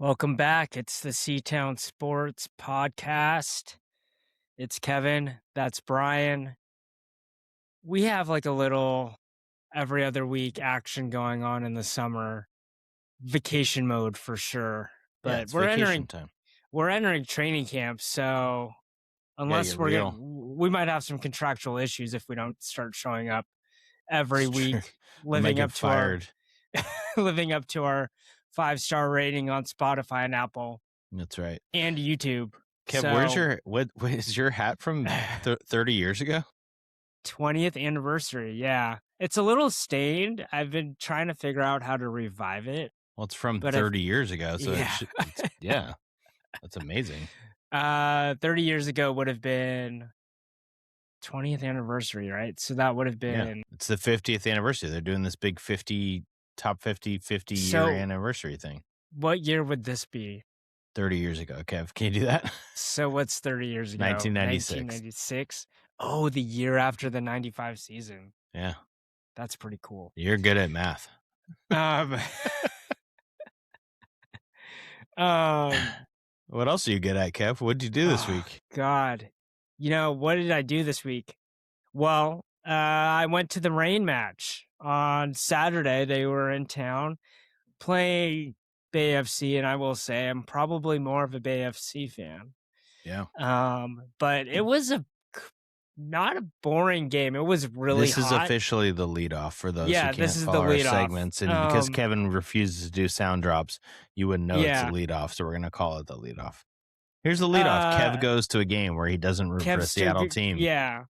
Welcome back. It's the SeaTown Sports Podcast. It's Kevin. That's Brian. We have like a little every other week action going on in the summer. Vacation mode for sure. But it's vacation time. We're entering training camp, so unless we might have some contractual issues if we don't start showing up every week, living up to our 5-star rating on Spotify and Apple. That's right. And YouTube. Kev, what is your hat from 30 years ago? 20th anniversary, yeah. It's a little stained. I've been trying to figure out how to revive it. Well, it's from 30 years ago, so yeah. That's amazing. 30 years ago would have been 20th anniversary, right? So that would have been... Yeah, it's the 50th anniversary. They're doing this big top 50 year anniversary thing. What year would this be? 30 years ago, Kev. Can you do that? So what's 30 years ago? 1996. Oh, the year after the 95 season. Yeah. That's pretty cool. You're good at math. What else are you good at, Kev? What did you do this week? God. What did I do this week? Well, I went to the Rain match on Saturday. They were in town playing Bay FC, and I will say I'm probably more of a Bay FC fan. Yeah. But it was not a boring game. It was really This is officially the leadoff for those who can't follow our segments. And because Kevin refuses to do sound drops, you wouldn't know it's a leadoff, so we're going to call it the leadoff. Here's the leadoff. Kev goes to a game where he doesn't root for a Seattle team. Yeah.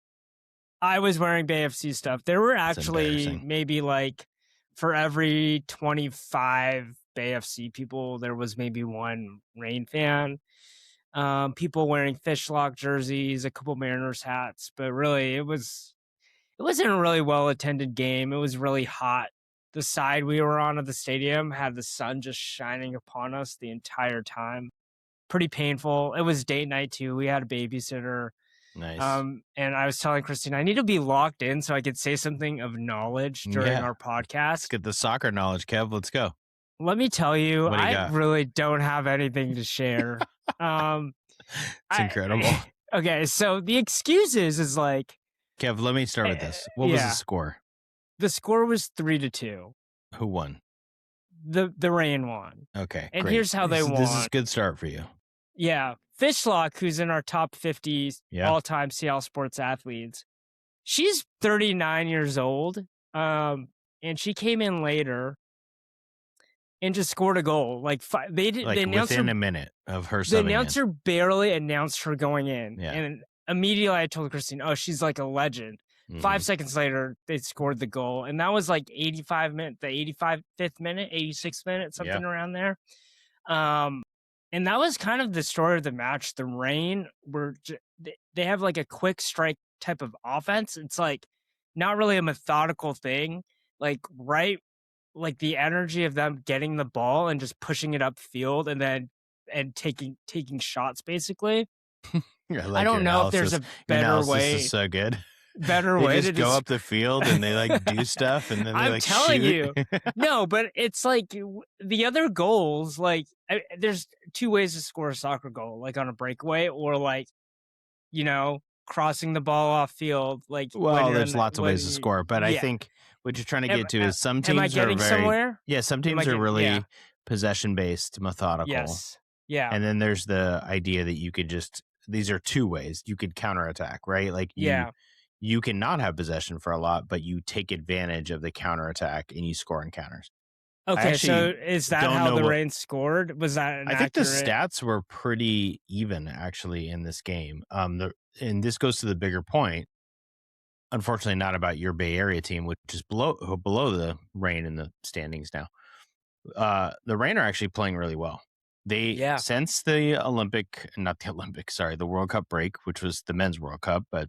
I was wearing Bay FC stuff. There were actually maybe like for every 25 Bay FC people, there was maybe one Rain fan. People wearing Fishlock jerseys, a couple Mariners hats, but really it wasn't a really well attended game. It was really hot. The side we were on of the stadium had the sun just shining upon us the entire time. Pretty painful. It was date night too. We had a babysitter. Nice. And I was telling Christine, I need to be locked in so I could say something of knowledge during our podcast. Let's get the soccer knowledge, Kev. Let's go. Let me tell you, I really don't have anything to share. It's incredible. Okay, so the excuses is like... Kev, let me start with this. What was the score? The score was 3-2. Who won? The Rain won. Okay, and great. Here's how they won. This is a good start for you. Yeah. Fishlock, who's in our top 50 all-time Seattle sports athletes, she's 39 years old, and she came in later and just scored a goal. Within a minute of her subbing in. The announcer barely announced her going in. Yeah. And immediately I told Christine, she's like a legend. Mm-hmm. 5 seconds later, they scored the goal. And that was like the 85th minute, 86th minute, something around there. And that was kind of the story of the match. The Rain they have like a quick strike type of offense. It's like not really a methodical thing. Like the energy of them getting the ball and just pushing it upfield and taking shots basically. I don't know if there's a better way. This is so good. Better way to go up the field and they like do stuff and then they I'm telling shoot. You. No, but it's like the other goals, there's two ways to score a soccer goal, like on a breakaway or crossing the ball off field. There's lots of ways to score, but I think what you're trying to get to is some teams am I getting somewhere? Yeah, some teams are really possession based, methodical. Yes. Yeah. And then there's the idea that you could these are two ways you could counterattack, right? You cannot have possession for a lot, but you take advantage of the counterattack and you score in counters. Okay, so is that how the Rain scored? Was that I think the stats were pretty even, actually, in this game. And this goes to the bigger point. Unfortunately, not about your Bay Area team, which is below the Rain in the standings now. The Rain are actually playing really well. Since the the World Cup break, which was the men's World Cup, but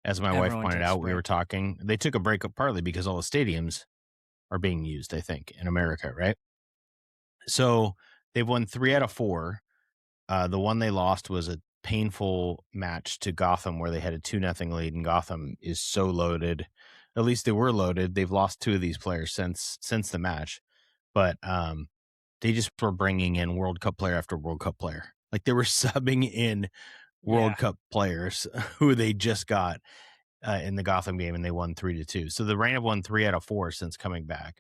as my wife pointed out, we were talking, they took a break partly because all the stadiums are being used, I think, in America, right? So they've won 3 out of 4. The one they lost was a painful match to Gotham where they had a 2-0 lead, and Gotham is so loaded. At least they were loaded. They've lost 2 of these players since the match. But they just were bringing in World Cup player after World Cup player. Like they were subbing in World Cup players who they just got in the Gotham game, and they won 3-2. So the Reign have won 3 out of 4 since coming back.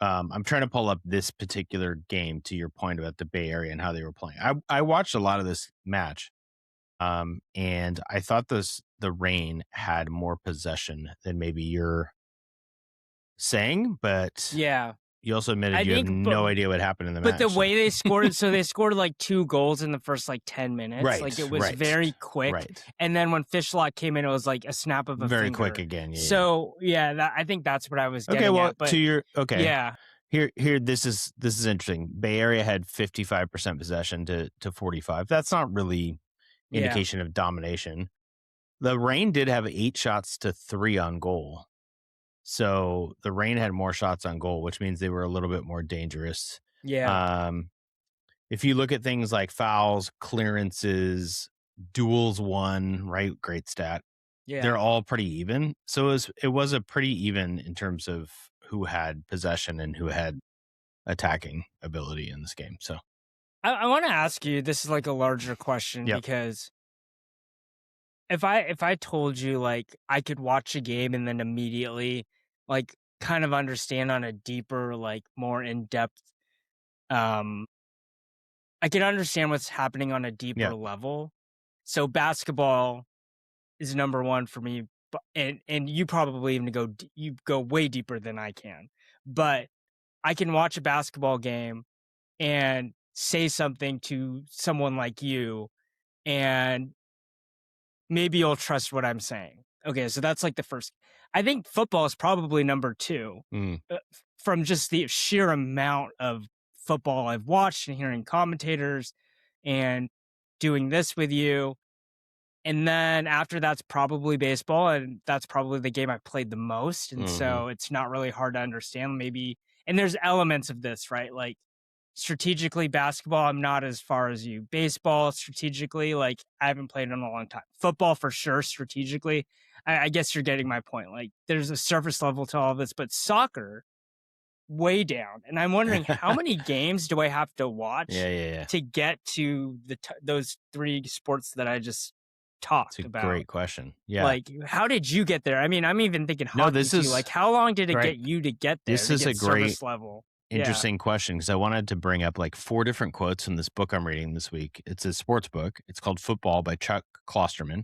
I'm trying to pull up this particular game to your point about the Bay Area and how they were playing. I watched a lot of this match, and I thought the Reign had more possession than maybe you're saying, but yeah. You also admitted you have no idea what happened in the match. But the way they scored, so they scored like 2 goals in the first like 10 minutes. Right, like it was very quick. Right. And then when Fishlock came in, it was like a snap of a very finger. quick again. Yeah, so I think that's what I was getting at. But to your yeah. Here, this is interesting. Bay Area had 55% possession to 45. That's not really indication of domination. The Reign did have 8 shots to 3 on goal. So the Reign had more shots on goal, which means they were a little bit more dangerous. Yeah. If you look at things like fouls, clearances, duels won, right? Great stat. Yeah. They're all pretty even. So it was a pretty even in terms of who had possession and who had attacking ability in this game. So I want to ask you, this is like a larger question because if I told you like I could watch a game and then immediately like kind of understand on a deeper, like more in-depth, I can understand what's happening on a deeper level. So basketball is number 1 for me, and you probably even go way deeper than I can. But I can watch a basketball game and say something to someone like you, and maybe you'll trust what I'm saying. Okay, so that's like the first. I think football is probably number 2 from just the sheer amount of football I've watched and hearing commentators and doing this with you. And then after that's probably baseball, and that's probably the game I've played the most. And so it's not really hard to understand maybe. And there's elements of this, right? Like strategically basketball, I'm not as far as you. Baseball, strategically, like I haven't played in a long time. Football for sure, strategically. I guess you're getting my point. Like there's a surface level to all of this, but soccer, way down. And I'm wondering how many games do I have to watch to get to those 3 sports that I just talked about? Great question. Yeah. Like, how did you get there? I mean, I'm even thinking hockey too. Like, how long did it get you to get there? This is a great level. Interesting question, because I wanted to bring up like 4 different quotes from this book I'm reading this week. It's a sports book. It's called Football by Chuck Klosterman.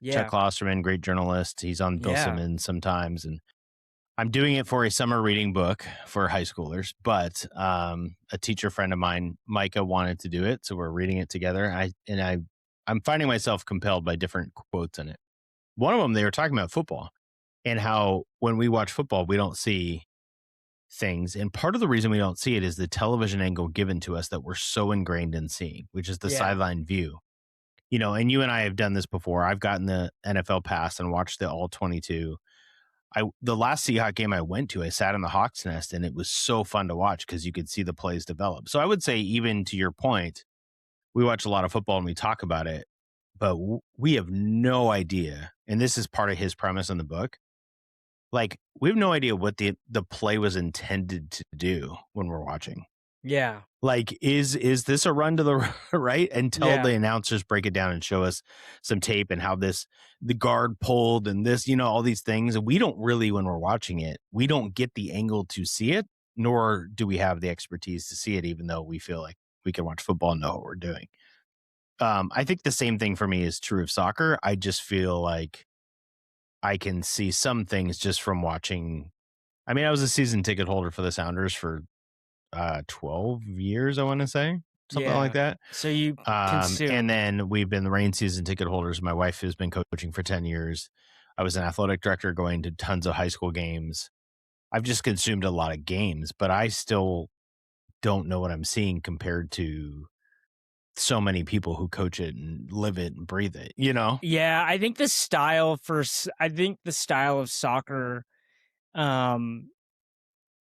Chuck Klosterman, great journalist. He's on Bill Simmons sometimes, and I'm doing it for a summer reading book for high schoolers, but a teacher friend of mine, Micah, wanted to do it, so we're reading it together. I'm finding myself compelled by different quotes in it. One of them, they were talking about football and how when we watch football, we don't see things. And part of the reason we don't see it is the television angle given to us that we're so ingrained in seeing, which is the sideline view. You know, and you and I have done this before. I've gotten the NFL pass and watched the all 22. The last Seahawks game I went to, I sat in the Hawks Nest, and it was so fun to watch because you could see the plays develop. So I would say, even to your point, we watch a lot of football and we talk about it, but we have no idea. And this is part of his premise in the book. Like, we have no idea what the play was intended to do when we're watching. Yeah. Like, is this a run to the right? Until the announcers break it down and show us some tape and how the guard pulled and this, you know, all these things. And we don't really, when we're watching it, we don't get the angle to see it, nor do we have the expertise to see it, even though we feel like we can watch football and know what we're doing. I think the same thing for me is true of soccer. I just feel like I can see some things just from watching. I mean, I was a season ticket holder for the Sounders for 12 years, I want to say, something like that. So you consume. And then we've been the Reign season ticket holders. My wife has been coaching for 10 years. I was an athletic director going to tons of high school games. I've just consumed a lot of games, but I still don't know what I'm seeing compared to so many people who coach it and live it and breathe it, you know? Yeah, I think the style of soccer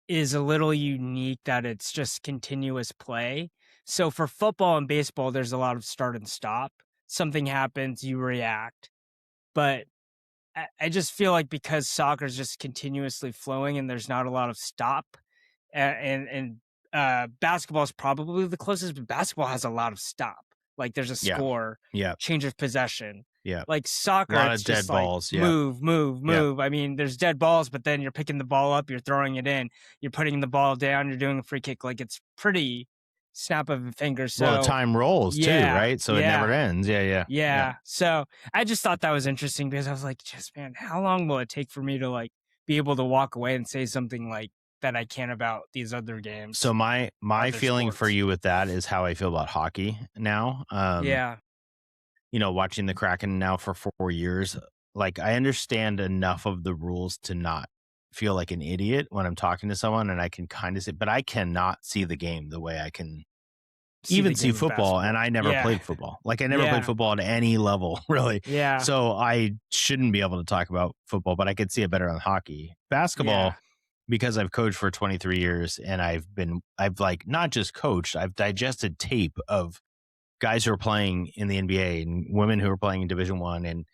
is a little unique, that it's just continuous play. So for football and baseball, there's a lot of start and stop. Something happens, you react. But I just feel like because soccer is just continuously flowing and there's not a lot of stop, and basketball is probably the closest, but basketball has a lot of stop. Like there's a score, change of possession. Yeah. Like soccer, a lot it's of dead just balls. Like, move. I mean, there's dead balls, but then you're picking the ball up, you're throwing it in, you're putting the ball down, you're doing a free kick. Like it's pretty snap of a finger. So the time rolls too, right? So it never ends. Yeah. So I just thought that was interesting because I was like, just man, how long will it take for me to like be able to walk away and say something like that I can about these other games? So my feeling for you with that is how I feel about hockey now. Watching the Kraken now for 4 years, like I understand enough of the rules to not feel like an idiot when I'm talking to someone, and I can kind of see, but I cannot see the game the way I can even see football. And I never played football. Like I never played football at any level, really. Yeah. So I shouldn't be able to talk about football, but I could see it better on hockey. Basketball, because I've coached for 23 years and I've like not just coached, I've digested tape of guys who are playing in the NBA and women who are playing in Division I, and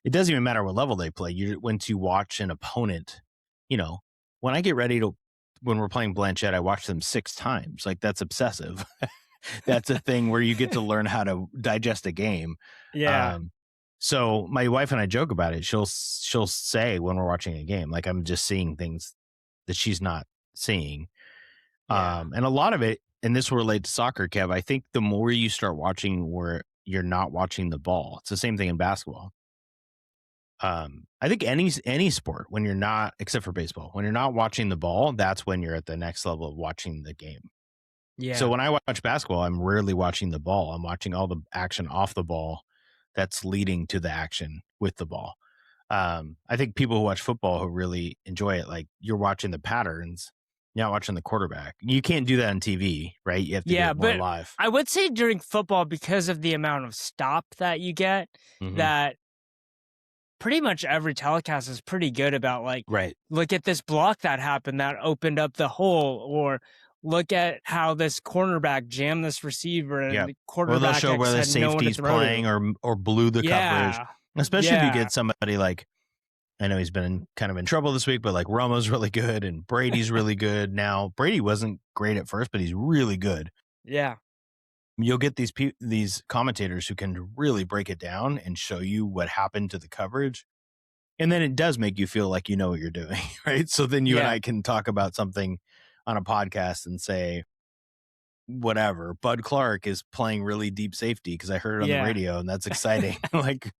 it doesn't even matter what level they play. When to watch an opponent, when I get ready when we're playing Blanchette, I watch them 6 times. Like that's obsessive. That's a thing where you get to learn how to digest a game. Yeah. So my wife and I joke about it. She'll say when we're watching a game, like I'm just seeing things that she's not seeing. And a lot of it, and this will relate to soccer, Kev, I think the more you start watching where you're not watching the ball, it's the same thing in basketball. I think any sport, when you're not, except for baseball, when you're not watching the ball, that's when you're at the next level of watching the game. Yeah. So when I watch basketball, I'm rarely watching the ball. I'm watching all the action off the ball that's leading to the action with the ball. I think people who watch football who really enjoy it, like you're watching the patterns. You're not watching the quarterback. You can't do that on TV, right? You have to do it more live. I would say during football, because of the amount of stop that you get, that pretty much every telecast is pretty good about like, look at this block that happened that opened up the hole, or look at how this cornerback jammed this receiver and the quarterback. Or they'll show where the safety's playing or blew the coverage. Especially if you get somebody like, I know he's been kind of in trouble this week, but like Romo's really good and Brady's really good now. Brady wasn't great at first, but he's really good. Yeah. You'll get these commentators who can really break it down and show you what happened to the coverage. And then it does make you feel like you know what you're doing, right? So then you and I can talk about something on a podcast and say, whatever, Bud Clark is playing really deep safety because I heard it on the radio and that's exciting. Like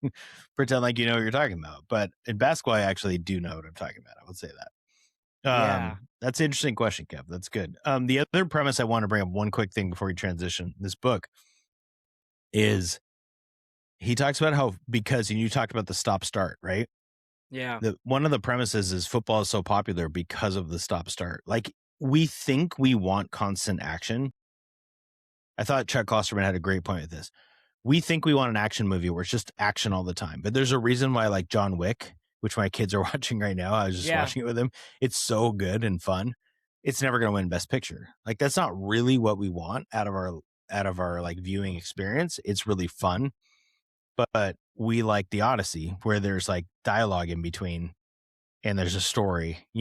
pretend like you know what you're talking about. But in basketball, I actually do know what I'm talking about. I would say that. That's an interesting question, Kev. That's good. The other premise I want to bring up, one quick thing before we transition this book, is he talks about how, because you talked about the stop start, right? Yeah. One of the premises is football is so popular because of the stop start. Like we think we want constant action. I thought Chuck Klosterman had a great point with this. We think we want an action movie where it's just action all the time. But there's a reason why, like John Wick, which my kids are watching right now, I was just watching it with them. It's so good and fun. It's never going to win Best Picture. Like that's not really what we want out of our like viewing experience. It's really fun. But we like The Odyssey, where there's like dialogue in between and there's a story, a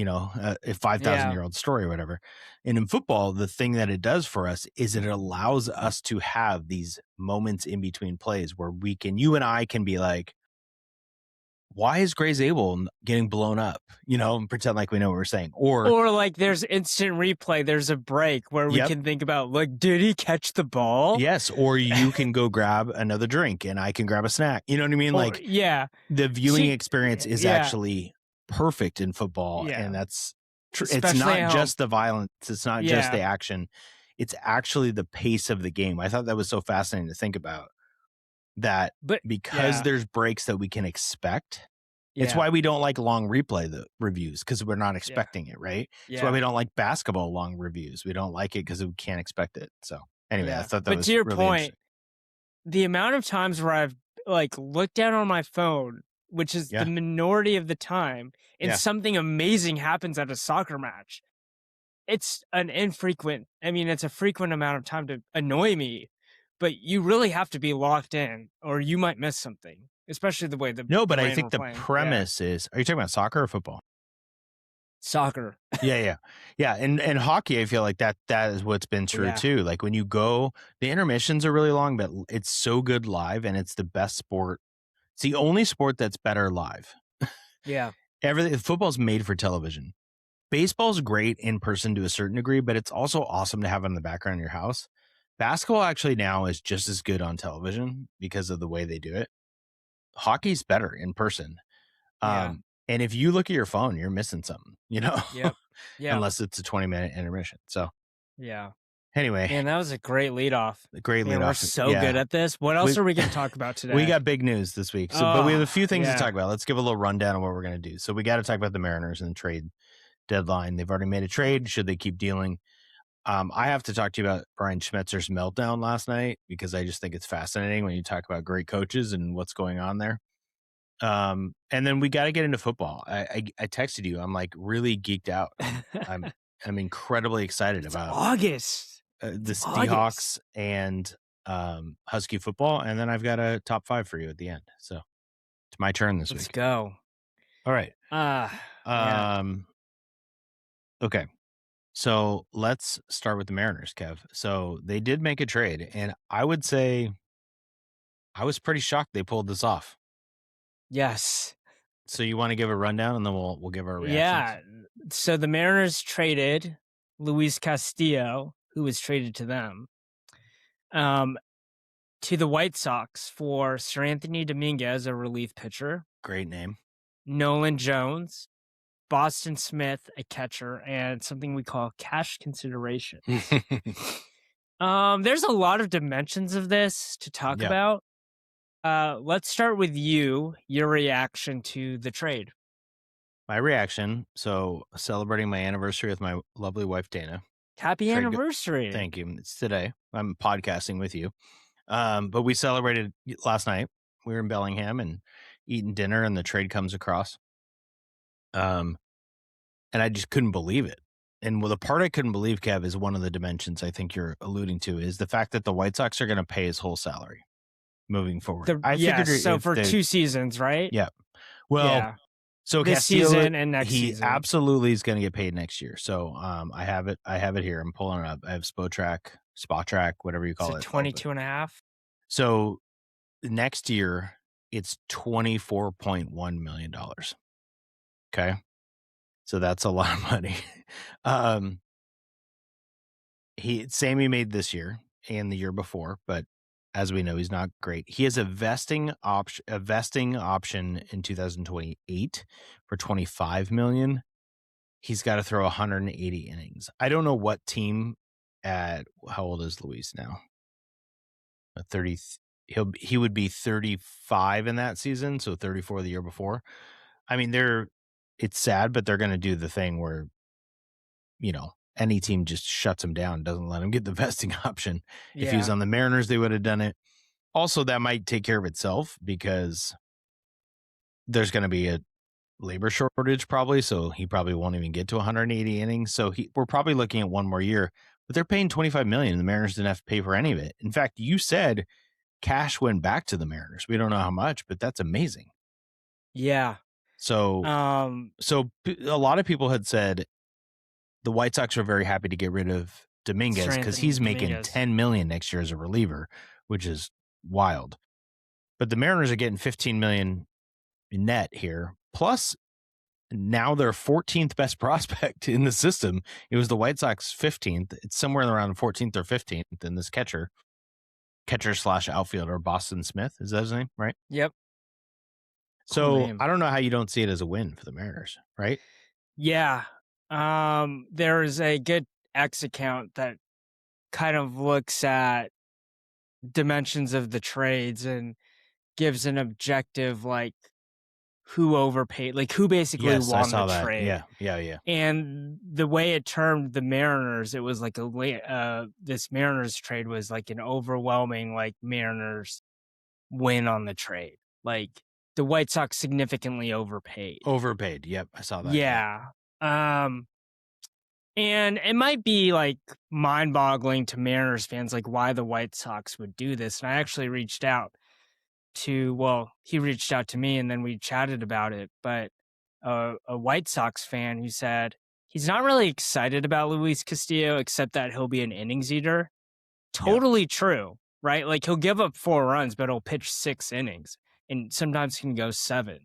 5,000-year-old story or whatever. And in football, the thing that it does for us is it allows us to have these moments in between plays where you and I can be like, why is Gray's Able getting blown up? And pretend like we know what we're saying. Or like there's instant replay. There's a break where we can think about, like, did he catch the ball? Yes. Or you can go grab another drink and I can grab a snack. You know what I mean? The viewing experience is actually perfect in football. And that's true. It's not just the violence. It's not just the action. It's actually the pace of the game. I thought that was so fascinating to think about. That because there's breaks that we can expect. It's why we don't like long replay reviews, because we're not expecting it, right? It's why we don't like basketball long reviews. We don't like it because we can't expect it. So anyway, I thought that was really point, the amount of times where I've like looked down on my phone, which is the minority of the time, and something amazing happens at a soccer match. It's it's a frequent amount of time to annoy me. But you really have to be locked in, or you might miss something, especially the way the No, but I think the premise is, are you talking about soccer or football? Soccer. Yeah. And hockey, I feel like that is what's been true too. Like when you go, the intermissions are really long, but it's so good live, and it's the best sport. It's the only sport that's better live. Yeah. Football's made for television. Baseball's great in person to a certain degree, but it's also awesome to have in the background in your house. Basketball actually now is just as good on television because of the way they do it. Hockey's better in person. Yeah. And if you look at your phone, you're missing something, Yep. Yeah. Unless it's a 20-minute intermission. So yeah. Anyway. Man, that was a great leadoff. Great leadoff. We're so good at this. What else are we going to talk about today? We got big news this week. But we have a few things to talk about. Let's give a little rundown of what we're going to do. So we got to talk about the Mariners and the trade deadline. They've already made a trade. Should they keep dealing? I have to talk to you about Brian Schmetzer's meltdown last night because I just think it's fascinating when you talk about great coaches and what's going on there. And then we got to get into football. I texted you. I'm like really geeked out. I'm incredibly excited about August. The Seahawks and Husky football. And then I've got a top 5 for you at the end. So it's my turn this week. Let's go. All right. Okay. So let's start with the Mariners, Kev. So they did make a trade, and I would say I was pretty shocked they pulled this off. Yes. So you want to give a rundown, and then we'll give our reactions? Yeah. So the Mariners traded Luis Castillo, who was traded to them, to the White Sox for Seranthony Dominguez, a relief pitcher. Great name. Nolan Jones, Boston Smith, a catcher, and something we call cash consideration. There's a lot of dimensions of this to talk about. Let's start with your reaction to the trade. My reaction, so celebrating my anniversary with my lovely wife, Dana. Happy anniversary. Thank you. It's today. I'm podcasting with you. But we celebrated last night. We were in Bellingham and eating dinner, and the trade comes across. And I just couldn't believe it. And the part I couldn't believe, Kev, is one of the dimensions I think you're alluding to, is the fact that the White Sox are going to pay his whole salary moving forward. So for 2 seasons, right? Yeah. Well, so this Castillo, season and next season. He absolutely is going to get paid next year. So I have it here. I'm pulling it up. I have Spot Track, whatever you call it. 22 and a half. So next year it's $24.1 million. Okay. So that's a lot of money. He made this year and the year before, but as we know, he's not great. He has a vesting option in 2028 for $25 million. He's got to throw 180 innings. I don't know what team how old is Luis now? 30. He would be 35 in that season, so 34 the year before. I mean, it's sad, but they're going to do the thing where, any team just shuts him down, doesn't let him get the vesting option. Yeah. If he was on the Mariners, they would have done it. Also, that might take care of itself because there's going to be a labor shortage probably, so he probably won't even get to 180 innings. So we're probably looking at one more year, but they're paying $25 million. The Mariners didn't have to pay for any of it. In fact, you said cash went back to the Mariners. We don't know how much, but that's amazing. Yeah. So, so a lot of people had said the White Sox are very happy to get rid of Dominguez because he's making $10 million next year as a reliever, which is wild. But the Mariners are getting $15 million net here. Plus, now their 14th best prospect in the system. It was the White Sox 15th. It's somewhere around 14th or 15th in this catcher/outfielder, Boston Smith. Is that his name? Right? Yep. So I don't know how you don't see it as a win for the Mariners, right? Yeah. There is a good X account that kind of looks at dimensions of the trades and gives an objective, like who overpaid, like who basically won the trade. Yeah. And the way it termed the Mariners, it was like this Mariners trade was like an overwhelming, like Mariners win on the trade. Like the White Sox significantly overpaid. Yep. I saw that. Yeah. And it might be like mind-boggling to Mariners fans, like why the White Sox would do this. And I actually reached out he reached out to me and then we chatted about it. But a White Sox fan who said he's not really excited about Luis Castillo, except that he'll be an innings eater. Totally true, right? Like he'll give up 4 runs, but he'll pitch 6 innings, and sometimes can go 7.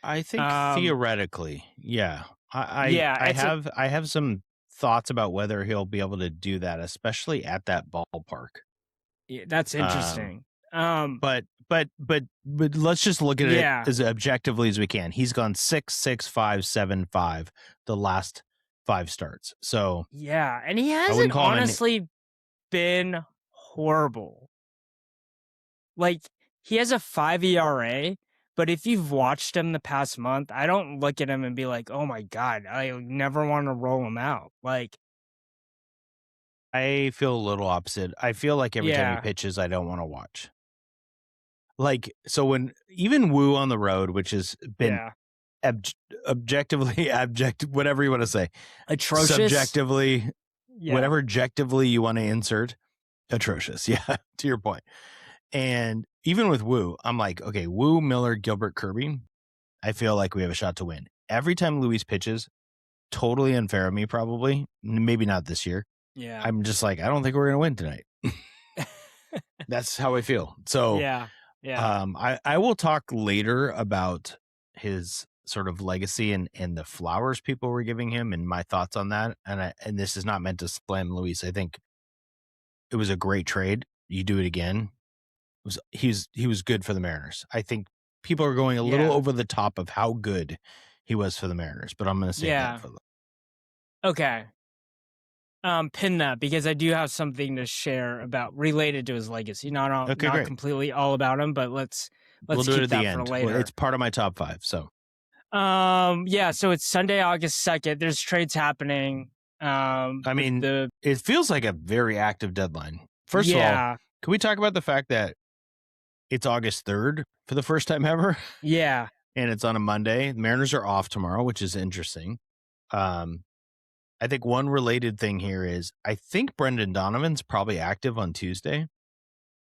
I think theoretically, yeah. I have some thoughts about whether he'll be able to do that, especially at that ballpark. Yeah, that's interesting. But let's just look at it as objectively as we can. He's gone 6-6-5-7-5 the last 5 starts. So yeah, and he hasn't honestly been horrible. Like he has a 5 ERA, but if you've watched him the past month, I don't look at him and be like, "Oh my god, I never want to roll him out." Like I feel a little opposite. I feel like every time he pitches, I don't want to watch. Like, so when even Woo on the road, which has been objectively, whatever you want to say, atrocious, subjectively, whatever objectively you want to insert, atrocious. Yeah, to your point. And even with Woo, I'm like, okay, Woo, Miller, Gilbert, Kirby, I feel like we have a shot to win. Every time Luis pitches, totally unfair of me, probably. Maybe not this year. Yeah. I'm just like, I don't think we're going to win tonight. That's how I feel. So, I will talk later about his sort of legacy and the flowers people were giving him and my thoughts on that. And this is not meant to slam Luis. I think it was a great trade. You do it again. He was good for the Mariners. I think people are going a little over the top of how good he was for the Mariners, but I'm going to say that for them. Okay. Pin that because I do have something to share about related to his legacy. Not completely all about him, but let's we'll keep do it at that the end. For later. It's part of my top 5. So, so it's Sunday, August 2nd. There's trades happening. I mean, it feels like a very active deadline. First of all, can we talk about the fact that it's August 3rd for the first time ever? Yeah. And it's on a Monday. The Mariners are off tomorrow, which is interesting. I think one related thing here is I think Brendan Donovan's probably active on Tuesday.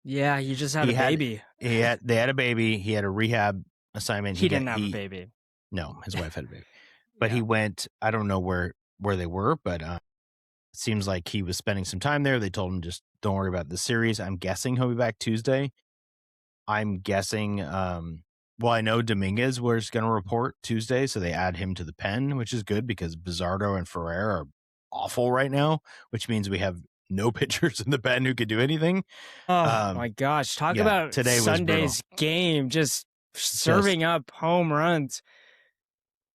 Yeah, he just had a baby. They had a baby. He had a rehab assignment. He didn't have a baby. No, his wife had a baby. But he went, I don't know where they were, but it seems like he was spending some time there. They told him just don't worry about the series. I'm guessing he'll be back Tuesday. I'm guessing, I know Dominguez was going to report Tuesday, so they add him to the pen, which is good because Bizardo and Ferrer are awful right now, which means we have no pitchers in the pen who could do anything. Oh, my gosh. Talk about Sunday's game, just serving up home runs.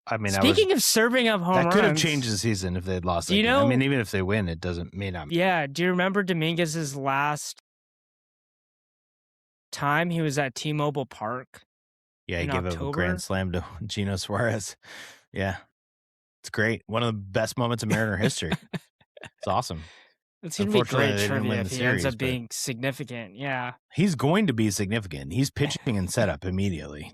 I mean, speaking of serving up home runs, that could have changed the season if they had lost. I mean, even if they win, it may not. Yeah. Do you remember Dominguez's last time he was at T-Mobile Park? Yeah, he gave a grand slam to Gino Suárez. Yeah, it's great. One of the best moments in Mariner history. It's awesome. It's going to be great trivia if he ends up being significant. Yeah, he's going to be significant. He's pitching and setup immediately,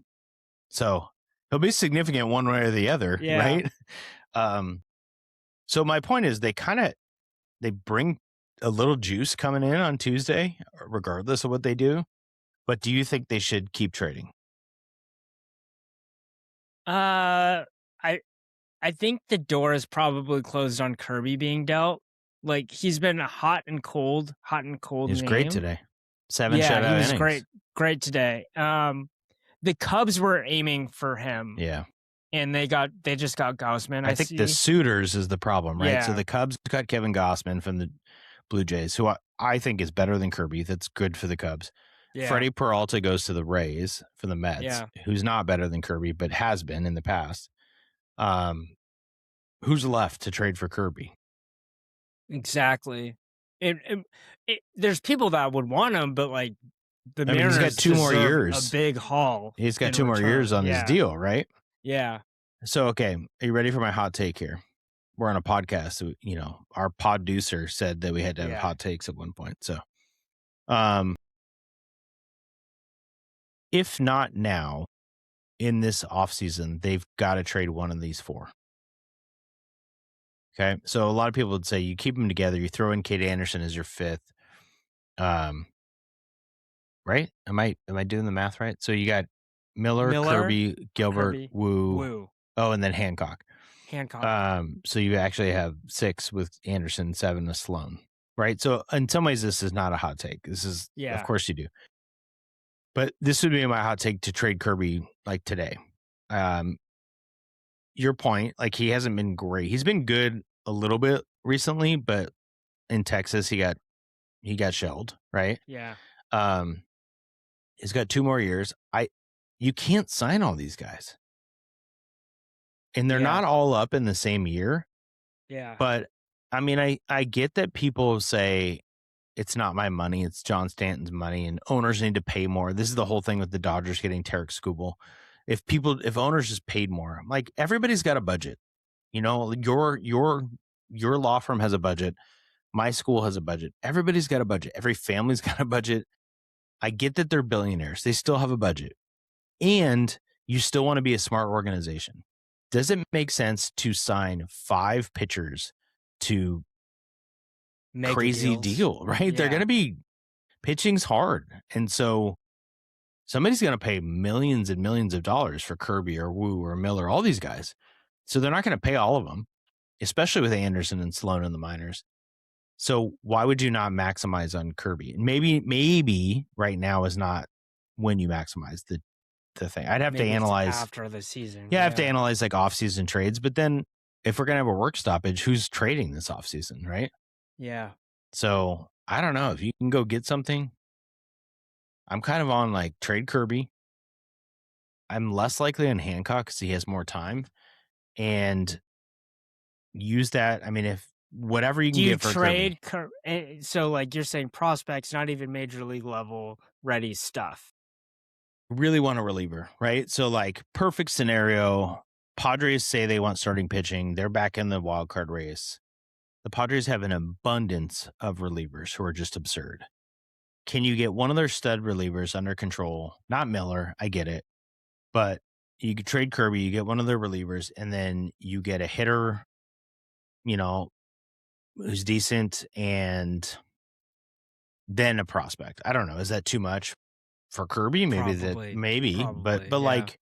so he'll be significant one way or the other, right? So my point is, they bring a little juice coming in on Tuesday, regardless of what they do. But do you think they should keep trading? I think the door is probably closed on Kirby being dealt. Like he's been hot and cold. He's great today. 7 shutout innings. He was great today. The Cubs were aiming for him. Yeah. And they just got Gausman. I think the suitors is the problem, right? Yeah. So the Cubs got Kevin Gausman from the Blue Jays, who I think is better than Kirby. That's good for the Cubs. Yeah. Freddy Peralta goes to the Rays for the Mets, who's not better than Kirby, but has been in the past. Who's left to trade for Kirby? Exactly. There's people that would want him, but like the Mariners he's got 2 more years. A big haul. He's got 2 more years on his deal, right? Yeah. So, okay, are you ready for my hot take here? We're on a podcast. So, our producer said that we had to have hot takes at one point. So, if not now, in this offseason, they've got to trade one of these 4. Okay, so a lot of people would say you keep them together. You throw in Kate Anderson as your 5th. Right? Am I doing the math right? So you got Miller, Kirby, Gilbert, Woo. Oh, and then Hancock. Hancock. So you actually have 6 with Anderson, 7 with Sloan, right? So in some ways, this is not a hot take. This is, of course you do. But this would be my hot take to trade Kirby like today. Your point, like he hasn't been great. He's been good a little bit recently, but in Texas he got shelled, right? Yeah. He's got 2 more years. You can't sign all these guys. And they're not all up in the same year. Yeah. But I mean, I get that people say it's not my money, it's John Stanton's money, and owners need to pay more. This is the whole thing with the Dodgers getting Tarek Skubal. If owners just paid more, like everybody's got a budget. You know, your law firm has a budget. My school has a budget. Everybody's got a budget. Every family's got a budget. I get that they're billionaires. They still have a budget. And you still want to be a smart organization. Does it make sense to sign 5 pitchers to Mega crazy deals. deal, right? Yeah. They're going to be pitching's hard. And so somebody's going to pay millions and millions of dollars for Kirby or Woo or Miller, all these guys. So they're not going to pay all of them, especially with Anderson and Sloan in the minors. So why would you not maximize on Kirby? And maybe right now is not when you maximize the thing. I'd have to analyze after the season. Yeah, I have to analyze like off-season trades. But then if we're going to have a work stoppage, who's trading this off-season, right? Yeah. So I don't know if you can go get something. I'm kind of on like trade Kirby. I'm less likely on Hancock because he has more time, and use that. I mean, if whatever you can get for trade Kirby. So like you're saying prospects, not even major league level ready stuff. Really want a reliever, right? So like perfect scenario, Padres say they want starting pitching. They're back in the wild card race. The Padres have an abundance of relievers who are just absurd. Can you get one of their stud relievers under control? Not Miller, I get it. But you could trade Kirby, you get one of their relievers, and then you get a hitter, you know, who's decent, and then a prospect. I don't know. Is that too much for Kirby? Maybe, but yeah. like,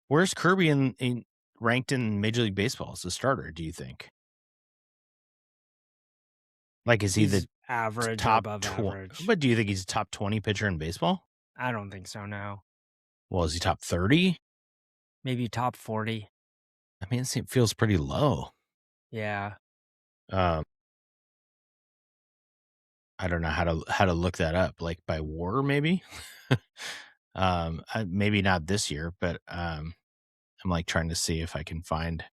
where's Kirby in ranked in Major League Baseball as a starter? Do you think? Like, is he the average, top above average? But do you think he's a top 20 pitcher in baseball? I don't think so. No. Well, is he top 30? Maybe top 40. I mean, it feels pretty low. Yeah. I don't know how to look that up, like by WAR maybe. Maybe not this year, but I'm like trying to see if I can find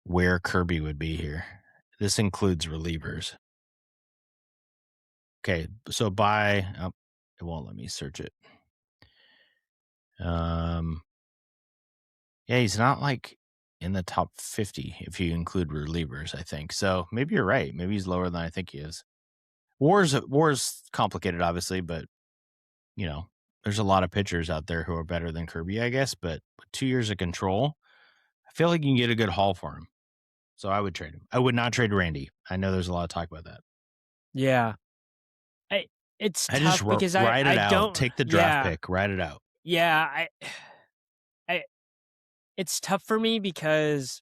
where Kirby would be here. This includes relievers. Okay, so it won't let me search it. Yeah, he's not like in the top 50 if you include relievers, I think. So maybe you're right. Maybe he's lower than I think he is. WAR's complicated, obviously, but you know, there's a lot of pitchers out there who are better than Kirby, I guess. But with 2 years of control, I feel like you can get a good haul for him. So I would trade him. I would not trade Randy. I know there's a lot of talk about that. Yeah. It's tough just because write it out. don't Take the draft pick. Write it out. Yeah, it's tough for me because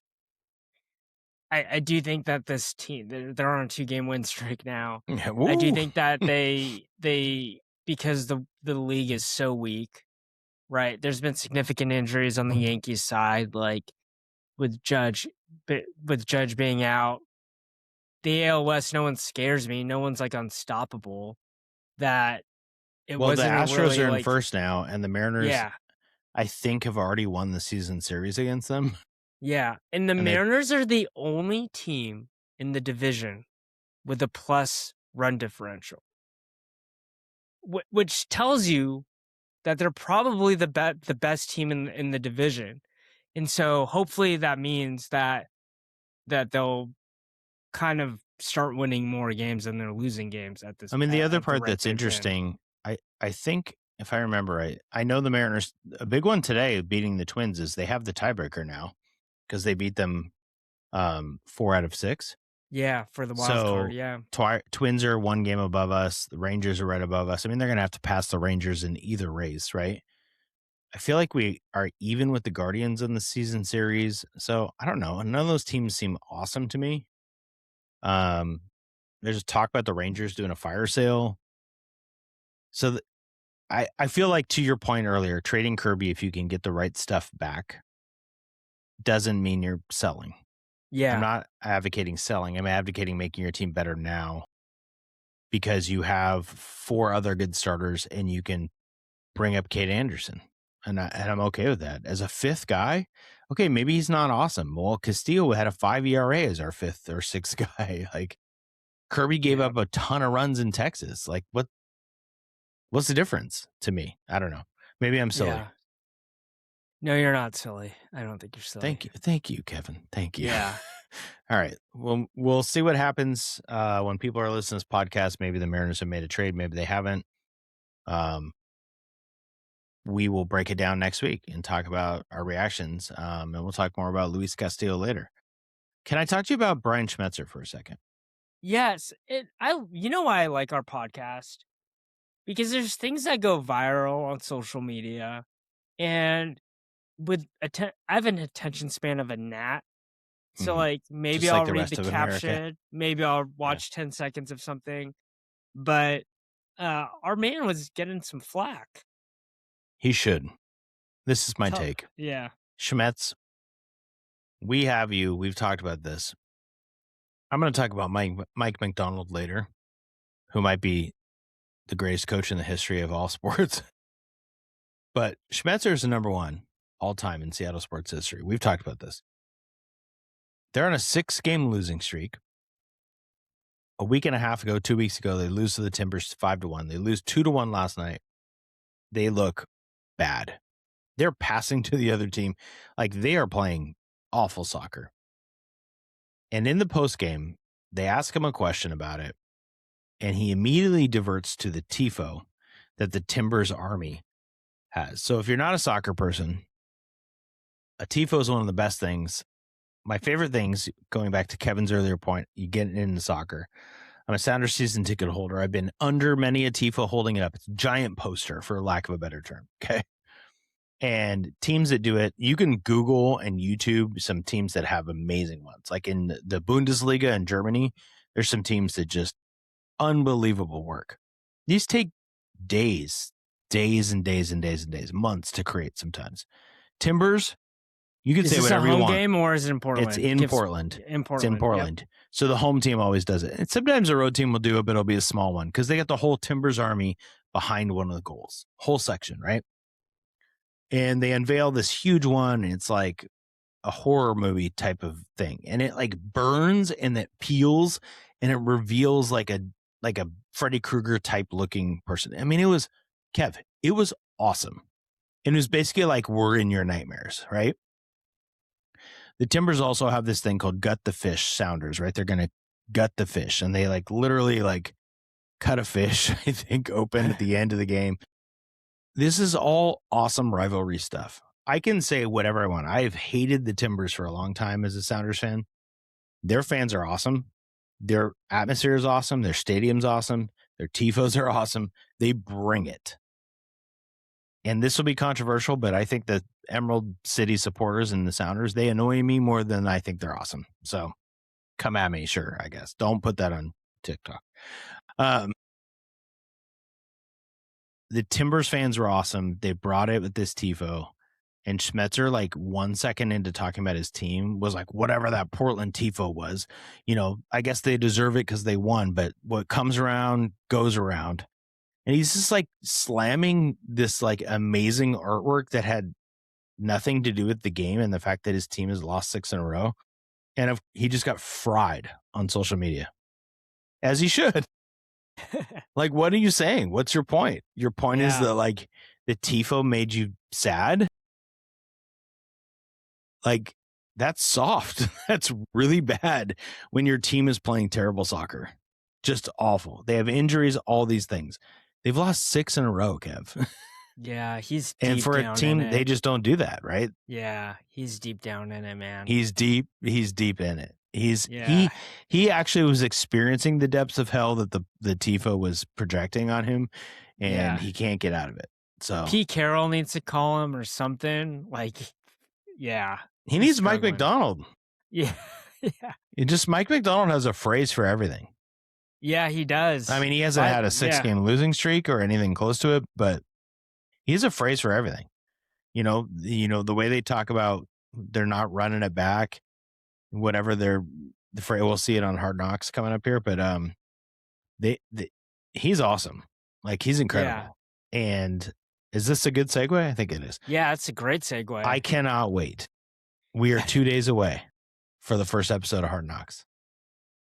I do think that this team, they're on a 2-game win streak now. Yeah, I do think that they because the league is so weak, right? There's been significant injuries on the Yankees side, like with Judge being out. The AL West, no one scares me. No one's like unstoppable. The Astros are in like, first now, and the Mariners, I think, have already won the season series against them. Yeah, and Mariners are the only team in the division with a plus run differential, which tells you that they're probably the best team in the division. And so hopefully that means that they'll kind of start winning more games than they're losing games at this. I mean, the other part that's interesting, I think, if I remember right, I know the Mariners, a big one today beating the Twins is they have the tiebreaker now because they beat them 4 out of 6. Yeah, for the wild card, yeah. Twins are 1 game above us. The Rangers are right above us. I mean, they're going to have to pass the Rangers in either race, right? I feel like we are even with the Guardians in the season series. So I don't know. None of those teams seem awesome to me. There's talk about the Rangers doing a fire sale. So I feel like, to your point earlier, trading Kirby, if you can get the right stuff back, doesn't mean you're selling. Yeah. I'm not advocating selling. I'm advocating making your team better now because you have 4 other good starters and you can bring up Kate Anderson. And I'm okay with that. As a 5th guy, okay, maybe he's not awesome. Well, Castillo had a 5 ERA as our 5th or 6th guy. Like, Kirby gave up a ton of runs in Texas. Like, what's the difference to me? I don't know. Maybe I'm silly. Yeah. No, you're not silly. I don't think you're silly. Thank you, Kevin. Thank you. Yeah. All right. Well, we'll see what happens when people are listening to this podcast. Maybe the Mariners have made a trade. Maybe they haven't. We will break it down next week and talk about our reactions. And we'll talk more about Luis Castillo later. Can I talk to you about Brian Schmetzer for a second? Yes. You know why I like our podcast? Because there's things that go viral on social media, and I have an attention span of a gnat. So like maybe I'll read the caption, maybe I'll watch 10 seconds of something. But our man was getting some flack. He should. This is my take. Yeah. Schmetz, we have you. We've talked about this. I'm going to talk about Mike Macdonald later, who might be the greatest coach in the history of all sports. But Schmetzer is the number 1 all time in Seattle sports history. We've talked about this. They're on a 6-game losing streak. A week and a half ago, 2 weeks ago, they lose to the Timbers 5-1. They lose 2-1 last night. They look bad. They're passing to the other team like they are playing awful soccer. And in the postgame, they ask him a question about it, and he immediately diverts to the Tifo that the Timbers Army has. So if you're not a soccer person, a Tifo is one of the best things. My favorite things, going back to Kevin's earlier point, you get into soccer. I'm a Sounders season ticket holder. I've been under many a Tifo holding it up. It's a giant poster, for lack of a better term. Okay. And teams that do it, you can Google and YouTube some teams that have amazing ones. Like in the Bundesliga in Germany, there's some teams that just unbelievable work. These take days and days, months to create sometimes. Timbers, you can say whatever you want. Is this a home game or is it in Portland? It's in Portland. It's in Portland. Yep. So the home team always does it. And sometimes the road team will do it, but it'll be a small one because they got the whole Timbers Army behind one of the goals. Whole section, right? And they unveil this huge one, and it's like a horror movie type of thing. And it like burns and it peels and it reveals like a Freddy Krueger type looking person. I mean, it was awesome. And it was basically like we're in your nightmares, right? The Timbers also have this thing called gut the fish sounders, right? They're going to gut the fish, and they like literally like cut a fish, I think, open at the end of the game. This is all awesome rivalry stuff. I can say whatever I want. I've hated the Timbers for a long time as a Sounders fan. Their fans are awesome. Their atmosphere is awesome. Their stadium's awesome. Their Tifos are awesome. They bring it. And this will be controversial, but I think the Emerald City supporters and the Sounders, they annoy me more than I think they're awesome. So come at me, sure, I guess. Don't put that on TikTok. The Timbers fans were awesome. They brought it with this Tifo. And Schmetzer, like 1 second into talking about his team, was like, whatever that Portland Tifo was, I guess they deserve it because they won. But what comes around goes around. And he's just like slamming this like amazing artwork that had nothing to do with the game and the fact that his team has lost 6 in a row. And he just got fried on social media, as he should. Like, what are you saying? What's your point? Your point is that like the Tifo made you sad? Like, that's soft. That's really bad when your team is playing terrible soccer. Just awful. They have injuries, all these things. They've lost 6 in a row, Kev. Yeah, he's deep and for down a team, in it. they just don't do that, right? Yeah, he's deep down in it, man. He's deep in it. He actually was experiencing the depths of hell that the Tifo was projecting on him, and he can't get out of it. So Pete Carroll needs to call him or something. Like, yeah. He needs Mike Macdonald. Yeah. Yeah. Mike Macdonald has a phrase for everything. Yeah, he does. I mean, he hasn't had a 6-game losing streak or anything close to it, but he has a phrase for everything. The way they talk about they're not running it back, whatever the phrase. We'll see it on Hard Knocks coming up here, but he's awesome. Like, he's incredible. Yeah. And is this a good segue? I think it is. Yeah, it's a great segue. I cannot wait. We are 2 days away for the first episode of Hard Knocks.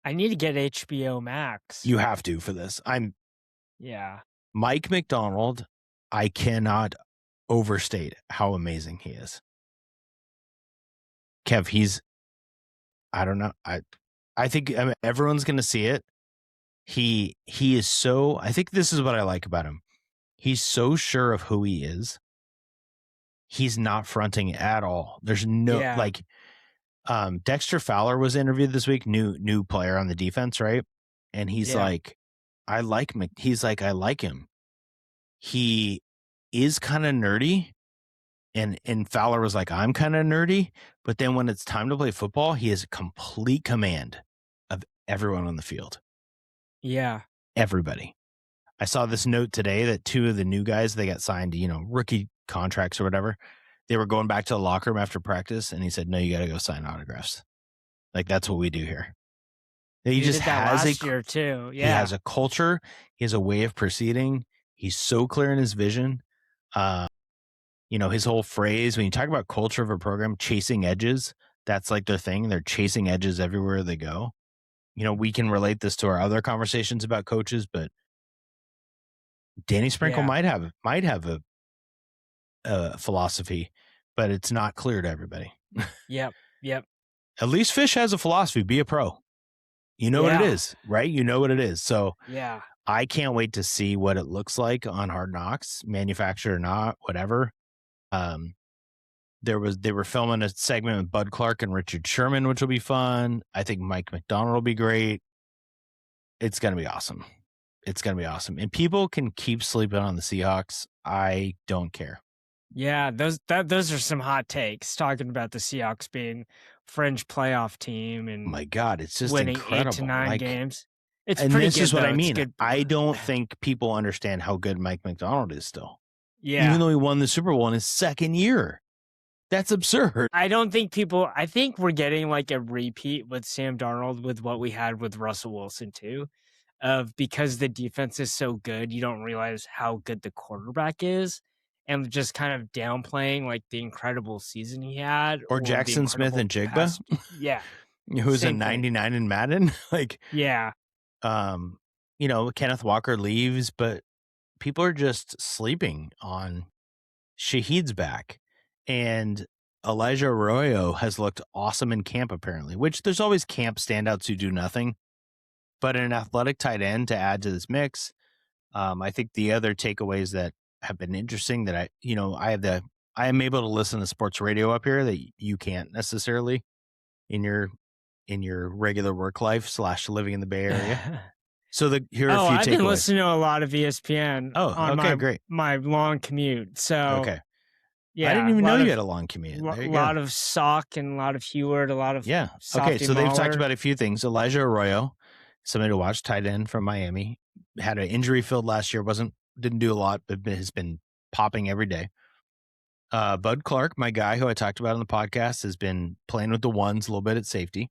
I need to get HBO Max. You have to for this. Yeah. Mike Macdonald, I cannot overstate how amazing he is. Kev, I don't know. I think everyone's going to see it. He is so, I think this is what I like about him. He's so sure of who he is. He's not fronting at all. There's no, Dexter Fowler was interviewed this week, new player on the defense, right? And he's like, I like him. He is kind of nerdy. And Fowler was like, I'm kind of nerdy. But then when it's time to play football, he has complete command of everyone on the field. Yeah. Everybody. I saw this note today that 2 of the new guys, they got signed, rookie contracts or whatever. They were going back to the locker room after practice, and he said, no, you got to go sign autographs. Like, that's what we do here. He just has last year too. Yeah. He has a culture. He has a way of proceeding. He's so clear in his vision. His whole phrase, when you talk about culture of a program, chasing edges, that's like their thing. They're chasing edges everywhere they go. We can relate this to our other conversations about coaches, but Danny Sprinkle might have a philosophy, but it's not clear to everybody. Yep. At least Fish has a philosophy. Be a pro. You know what it is, right? You know what it is. So yeah, I can't wait to see what it looks like on Hard Knocks, manufactured or not, whatever. They were filming a segment with Bud Clark and Richard Sherman, which will be fun. I think Mike Macdonald will be great. It's going to be awesome. And people can keep sleeping on the Seahawks. I don't care. Yeah, those are some hot takes talking about the Seahawks being fringe playoff team and my God, it's just winning incredible. 8 to 9 games. It's and pretty this good, is what though. I mean. I don't think people understand how good Mike Macdonald is still. Yeah, even though he won the Super Bowl in his second year, that's absurd. I think we're getting like a repeat with Sam Darnold with what we had with Russell Wilson too. Because the defense is so good, you don't realize how good the quarterback is, and just kind of downplaying like the incredible season he had, or Jackson Smith and Jigba, who's a 99 in Madden. Kenneth Walker leaves, but people are just sleeping on Shaheed's back, and Elijah Arroyo has looked awesome in camp apparently. Which there's always camp standouts who do nothing. But an athletic tight end to add to this mix. I think the other takeaways that have been interesting that I am able to listen to sports radio up here that you can't necessarily in your regular work life / living in the Bay Area. So here are a few takeaways. I've been listening to a lot of ESPN. Great. My long commute. So yeah, I didn't even know you had a long commute. A lot of Sock and a lot of Heward, a lot of Okay, so they've talked about a few things. Elijah Arroyo, somebody to watch, tight end from Miami, had an injury filled last year. Didn't do a lot, but has been popping every day. Bud Clark, my guy who I talked about on the podcast, has been playing with the ones a little bit at safety.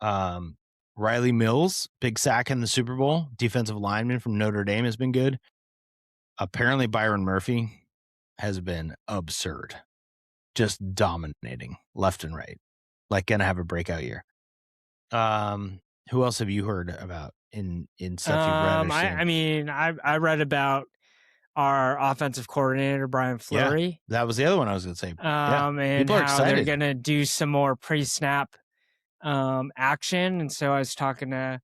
Riley Mills, big sack in the Super Bowl. Defensive lineman from Notre Dame has been good. Apparently Byron Murphy has been absurd. Just dominating left and right. Like going to have a breakout year. Who else have you heard about in stuff you've read? I read about our offensive coordinator, Brian Fleury. Yeah, that was the other one I was going to say. And how they're going to do some more pre-snap action. And so I was talking to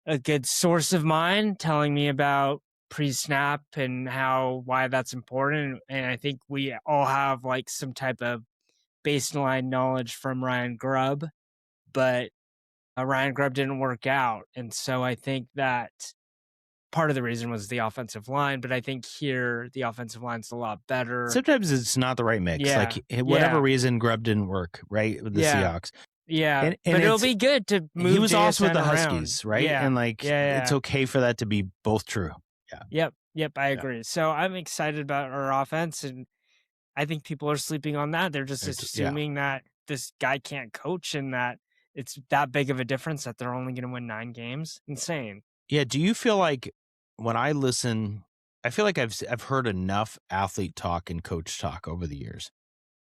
a good source of mine telling me about pre-snap and why that's important. And I think we all have like some type of baseline knowledge from Ryan Grubb, but Ryan Grubb didn't work out. And so I think that part of the reason was the offensive line, but I think here the offensive line's a lot better. Sometimes it's not the right mix. Yeah. Like whatever reason, Grubb didn't work, right? With the Seahawks. Yeah. And but it'll be good to move. He was JSN also with the around. Huskies, right? Yeah. And like it's okay for that to be both true. Yeah. Yep, I agree. So I'm excited about our offense, and I think people are sleeping on that. They're just assuming that this guy can't coach and that it's that big of a difference that they're only going to win 9 games. Insane. Yeah. Do you feel like when I listen, I feel like I've heard enough athlete talk and coach talk over the years,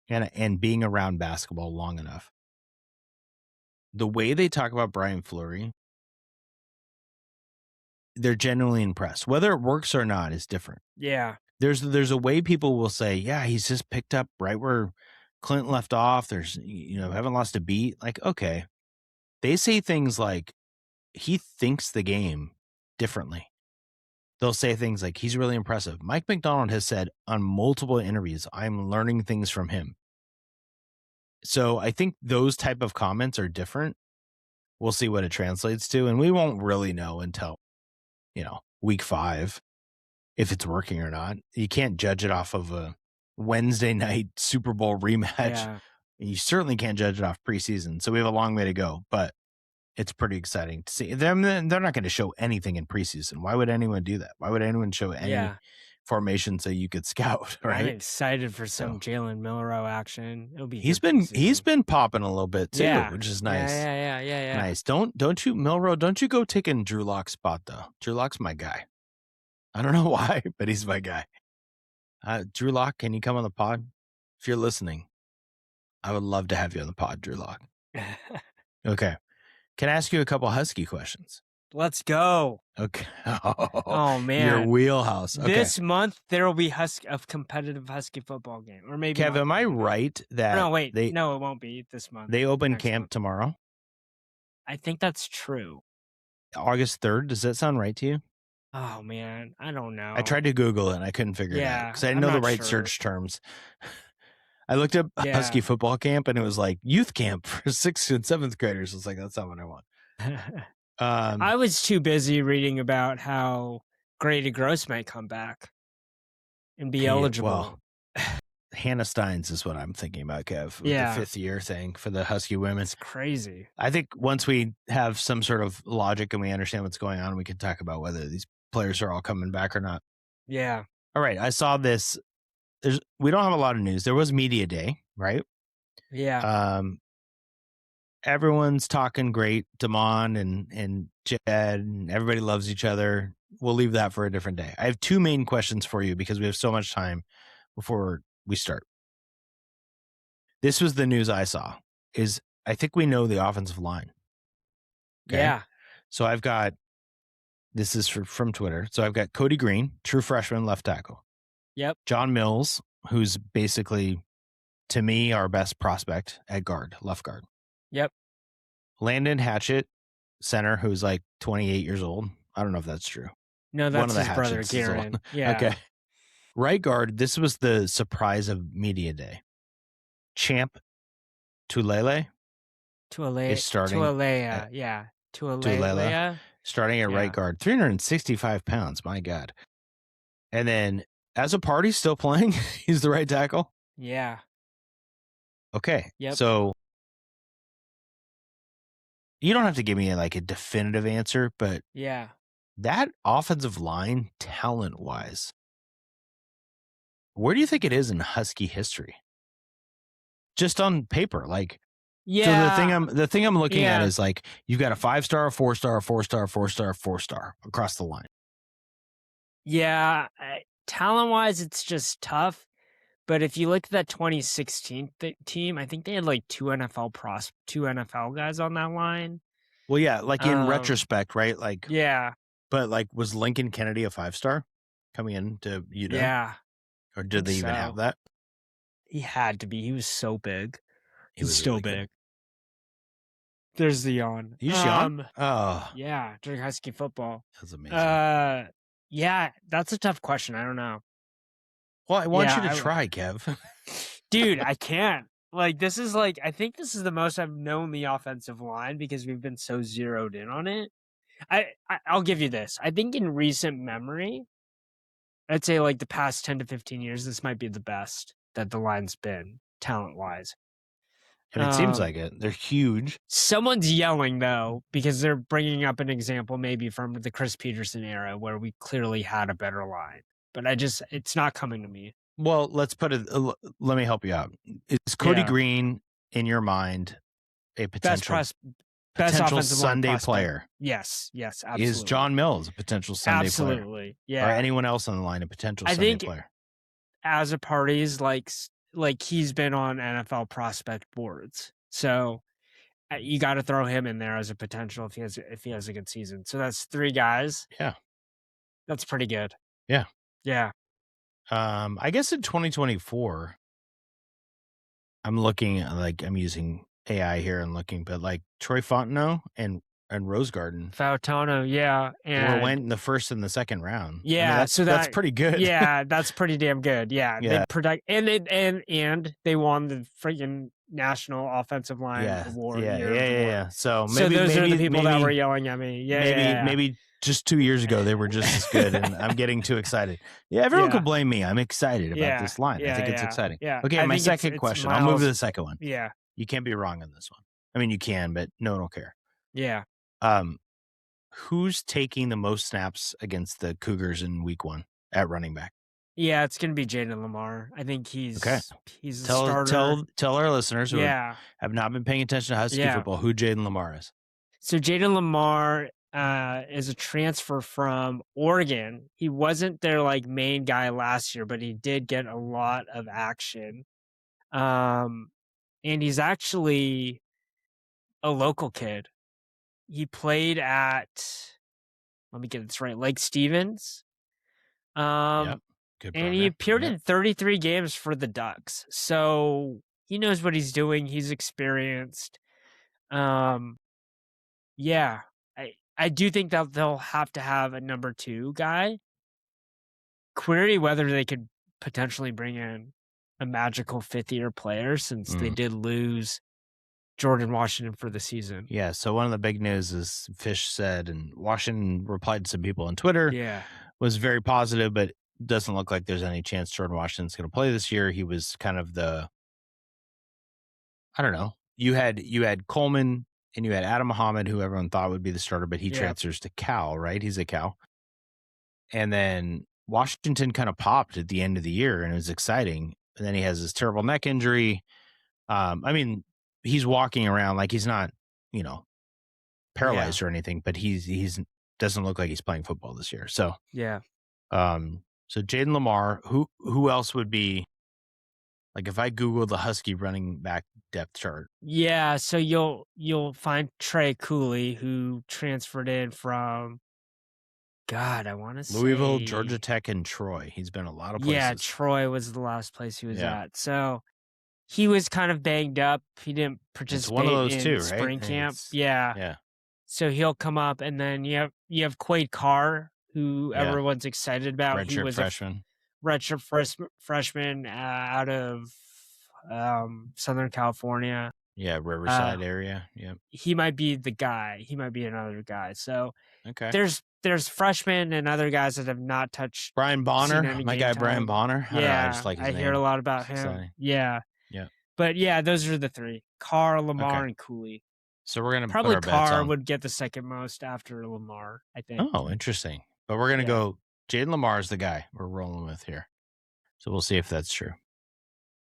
and being around basketball long enough. The way they talk about Brian Fleury, they're genuinely impressed. Whether it works or not is different. Yeah. There's a way people will say, yeah, he's just picked up right where Clinton left off. There's, haven't lost a beat. Like, okay. They say things like he thinks the game differently. They'll say things like he's really impressive. Mike Macdonald has said on multiple interviews, I'm learning things from him. So I think those type of comments are different. We'll see what it translates to. And we won't really know until, week 5, if it's working or not. You can't judge it off of a Wednesday night Super Bowl rematch. Yeah. You certainly can't judge it off preseason. So we have a long way to go, but it's pretty exciting to see. They're not going to show anything in preseason. Why would anyone do that? Why would anyone show any formation so you could scout, right? I'm excited for some Jalen Milroe action. It'll be he's been popping a little bit too, which is nice. Yeah. Nice. Don't you, Milroe, don't you go taking Drew Lock's spot though. Drew Lock's my guy. I don't know why, but he's my guy. Drew Lock, can you come on the pod? If you're listening, I would love to have you on the pod, Drew Lock. Okay. Can I ask you a couple Husky questions? Let's go. Okay. Oh man, your wheelhouse. Okay. This month there will be a competitive Husky football game, or maybe. Kev, am I right that? No, wait. No, it won't be this month. They open camp tomorrow. I think that's true. August 3rd. Does that sound right to you? Oh man, I don't know. I tried to Google it and I couldn't figure it out because I didn't know the right search terms. I looked up Husky football camp and it was like youth camp for 6th and 7th graders. It's like, that's not what I want. I was too busy reading about how Grady Gross might come back and be eligible. Well, Hannah Steins is what I'm thinking about, Kev. With the 5th year thing for the Husky women. It's crazy. I think once we have some sort of logic and we understand what's going on, we can talk about whether these players are all coming back or not. Yeah. All right. I saw this. We don't have a lot of news. There was media day, right? Yeah. Everyone's talking great. Damon and Jed and everybody loves each other. We'll leave that for a different day. I have 2 main questions for you because we have so much time before we start. This was the news I saw. I think we know the offensive line. Okay? Yeah. So I've got, this is from Twitter. So I've got Cody Green, true freshman left tackle. Yep. John Mills, who's basically, to me, our best prospect at left guard. Yep. Landon Hatchett, center, who's like 28 years old. I don't know if that's true. No, that's his brother, Garen. Yeah. Okay. Right guard, this was the surprise of media day. Champ Tulele is starting. Tulele. Starting at right guard. 365 pounds. My God. And then as a party, still playing. He's the right tackle. Yeah. Okay. Yep. So you don't have to give me a definitive answer, but that offensive line, talent-wise, where do you think it is in Husky history? Just on paper, So the thing I'm looking at is you've got a 5-star, a 4-star, a 4-star, a 4-star, a 4-star across the line. Yeah, talent-wise, it's just tough. But if you look at that 2016 team, I think they had 2 NFL guys on that line. Well, yeah, in retrospect, right? Yeah. But was Lincoln Kennedy a 5-star coming into UW? Yeah. Or did they even have that? He had to be. He was so big. He's still really big. Good. There's the yawn. You yawn? Oh. Yeah, during Husky football. That's amazing. Yeah, that's a tough question. I don't know. Well, I want you to try, Kev. Dude, I can't. This is I think this is the most I've known the offensive line because we've been so zeroed in on it. I'll give you this. I think in recent memory, I'd say like the past 10 to 15 years, this might be the best that the line's been talent-wise. And it seems like it. They're huge. Someone's yelling, though, because they're bringing up an example maybe from the Chris Peterson era where we clearly had a better line. But it's not coming to me. Well, let's put it, let me help you out. Is Cody Green, in your mind, a potential Sunday player? Yes, absolutely. Is John Mills a potential Sunday player? Absolutely, yeah. Or anyone else on the line a potential Sunday player? As a parties, like he's been on NFL prospect boards, so you got to throw him in there as a potential if he has a good season. So that's 3 guys. Yeah, that's pretty good. Yeah. I guess in 2024, I'm looking I'm using AI here and looking, but like Troy Fontenot and Rose Garden. Fautano, yeah. And went in the first and the second round. Yeah, that's pretty good. Yeah, that's pretty damn good. Yeah. Yeah. And they won the freaking National Offensive Line Award. Yeah. So those are the people that were yelling at me. Maybe just 2 years ago they were just as good, and I'm getting too excited. Yeah, everyone could blame me. I'm excited about this line. I think it's exciting. Yeah. Okay, my second question. I'll move to the second one. Yeah. You can't be wrong on this one. I mean, you can, but no one will care. Yeah. Who's taking the most snaps against the Cougars in week 1 at running back? Yeah, it's going to be Jaden Lamar. I think he's a starter. Tell our listeners who have not been paying attention to Husky football who Jaden Lamar is. So Jaden Lamar is a transfer from Oregon. He wasn't their main guy last year, but he did get a lot of action. And he's actually a local kid. He played at, let me get this right, Lake Stevens. Good and he appeared in 33 games for the Ducks. So he knows what he's doing. He's experienced. I do think that they'll have to have a number 2 guy. Query whether they could potentially bring in a magical 5th-year player since they did lose Jordan Washington for the season. Yeah, so one of the big news is Fish said, and Washington replied to some people on Twitter, was very positive, but doesn't look like there's any chance Jordan Washington's going to play this year. He was kind of I don't know. You had Coleman and you had Adam Muhammad, who everyone thought would be the starter, but he transfers to Cal, right? He's a Cal. And then Washington kind of popped at the end of the year, and it was exciting. And then he has this terrible neck injury. I mean, he's walking around like he's not, paralyzed or anything, but he's doesn't look like he's playing football this year. So so Jaden Lamar, who else would be, like if I Google the Husky running back depth chart? Yeah, so you'll find Trey Cooley, who transferred in from, I want to say Louisville, Georgia Tech, and Troy. He's been a lot of places. Yeah, Troy was the last place he was at. So he was kind of banged up. He didn't participate in spring camp. Yeah. So he'll come up, and then you have Quade Carr, who everyone's excited about. Redshirt he was freshman. Redshirt freshman out of Southern California. Yeah, Riverside area. Yeah. He might be the guy. He might be another guy. So there's freshmen and other guys that have not touched. Brian Bonner, my guy time. Brian Bonner. Yeah, I just like his name. Hear a lot about him. Exciting. Yeah. But those are the 3: Carr, Lamar, and Cooley. So we're gonna probably put our bets Carr on. would get the second most after Lamar, I think. Oh, interesting. But we're gonna go. Jaden Lamar is the guy we're rolling with here. So we'll see if that's true.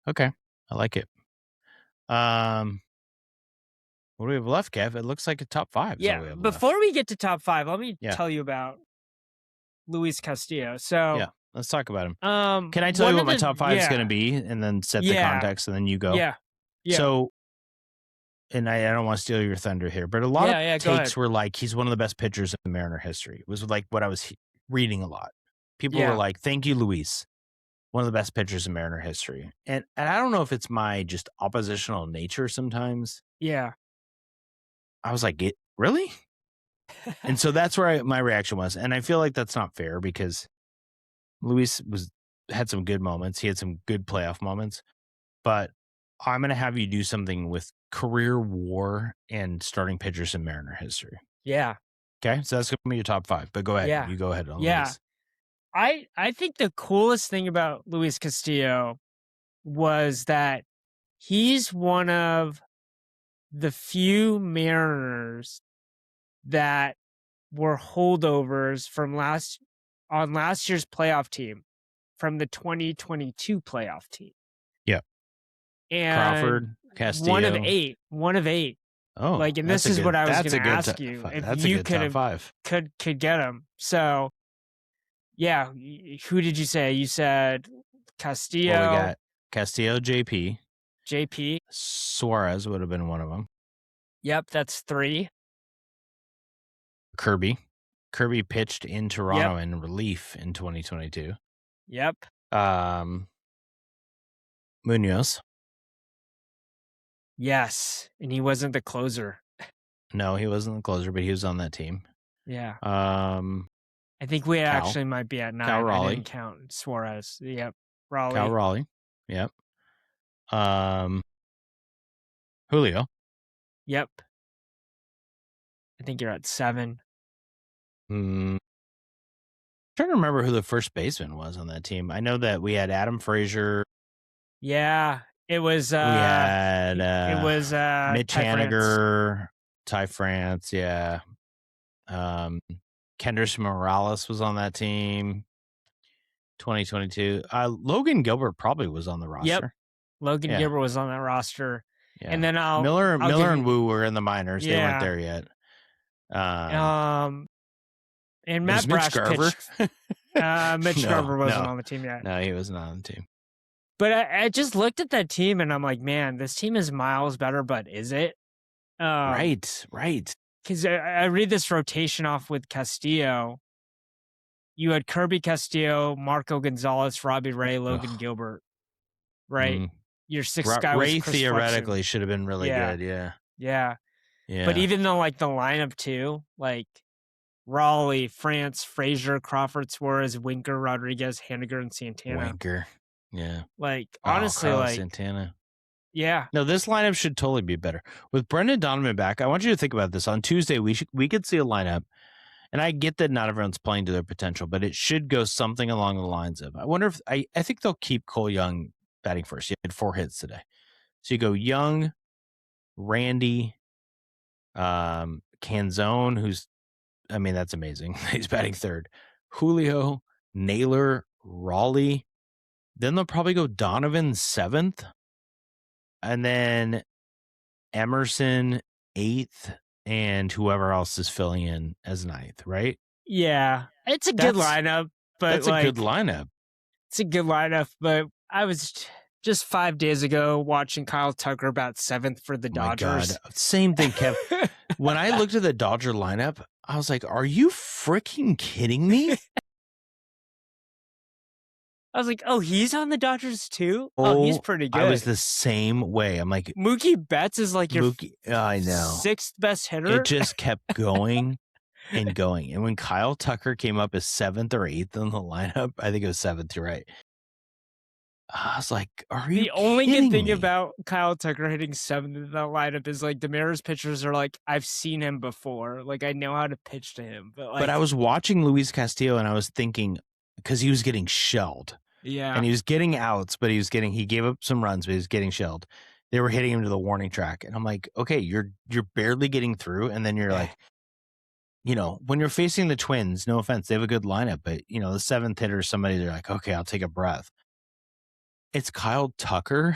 Okay, I like it. What do we have left, Kev? It looks like a top 5. Yeah. Before we get to top 5, let me tell you about Luis Castillo. So let's talk about him. Can I tell you what my top 5 is going to be, and then set the context, and then you go? Yeah. So, and I don't want to steal your thunder here, but a lot of takes were like, he's one of the best pitchers in Mariner history. It was like what I was reading a lot. People were like, "Thank you, Luis. One of the best pitchers in Mariner history." And I don't know if it's my just oppositional nature sometimes. Yeah. I was like, really? And so that's where my reaction was. And I feel like that's not fair because Luis had some good moments. He had some good playoff moments. But I'm going to have you do something with career WAR and starting pitchers in Mariner history. Yeah. Okay, so that's going to be your top 5. But go ahead. Yeah. You go ahead on Yeah. Luis. I think the coolest thing about Luis Castillo was that he's one of the few Mariners that were holdovers from last year's playoff team, from the 2022 playoff team. Yeah. And Crawford, Castillo. One of eight. Oh, like, and this is what I was going to ask you. That's if you a good top 5. could get him. So, yeah, who did you say? You said Castillo. Well, we got Castillo, JP. Suárez would have been one of them. Yep, that's 3. Kirby pitched in Toronto in relief in 2022. Yep. Munoz. Yes, and he wasn't the closer. No, he wasn't the closer, but he was on that team. Yeah. I think we actually might be at 9. Cal Raleigh. I didn't count Suárez. Yep. Raleigh. Cal Raleigh. Yep. Julio. Yep. I think you're at 7. I'm trying to remember who the first baseman was on that team. I know that we had Adam Frazier. Yeah. It was we had Mitch Ty Haniger, Ty France, yeah. Kendrys Morales was on that team. 2022. Logan Gilbert probably was on the roster. Yep. Logan Gilbert was on that roster. Yeah. And then Miller and Woo were in the minors. They weren't there yet. And Matt Brash pitched. Mitch Garver wasn't on the team yet. No, he wasn't on the team. But I just looked at that team and I'm like, man, this team is miles better, but is it? Right. Because I read this rotation off with Castillo. You had Kirby, Castillo, Marco Gonzalez, Robbie Ray, Logan Gilbert. Right? Your 6th guy was Ray Chris theoretically Flexen. should have been really good, Yeah. But even though, like, the lineup, too, like, Raleigh, France, Frazier, Crawford, Suárez, Winker, Rodriguez, Haniger, and Santana. Winker. Yeah. Like, honestly, like... Santana. Yeah. No, this lineup should totally be better. With Brendan Donovan back, I want you to think about this. On Tuesday, we could see a lineup, and I get that not everyone's playing to their potential, but it should go something along the lines of, I wonder if, I think they'll keep Cole Young batting first. He had 4 hits today. So you go Young, Randy, Canzone, who's, I mean, that's amazing. He's batting 3rd. Julio, Naylor, Raleigh. Then they'll probably go Donovan 7th. And then Emerson 8th, and whoever else is filling in as 9th, right? Yeah. It's a good lineup, but that's a good lineup. It's a good lineup, but I was just 5 days ago watching Kyle Tucker about 7th for the Dodgers. My God. Same thing, Kev. When I looked at the Dodger lineup, I was like, are you freaking kidding me? I was like, oh, he's on the Dodgers too? Oh, he's pretty good. I was the same way. I'm like, Mookie Betts is like your I know. 6th best hitter. It just kept going and going. And when Kyle Tucker came up as 7th or 8th in the lineup, I think it was 7th, you're right. I was like, are you The only good thing me? about Kyle Tucker hitting 7th in that lineup is like the Mariners pitchers are like, I've seen him before. Like, I know how to pitch to him. But I was watching Luis Castillo and I was thinking, because he was getting shelled. Yeah. And he was getting outs, but he gave up some runs, but he was getting shelled. They were hitting him to the warning track. And I'm like, okay, you're barely getting through. And then you're like, when you're facing the Twins, no offense, they have a good lineup, but the 7th hitter is somebody they're like, okay, I'll take a breath. It's Kyle Tucker.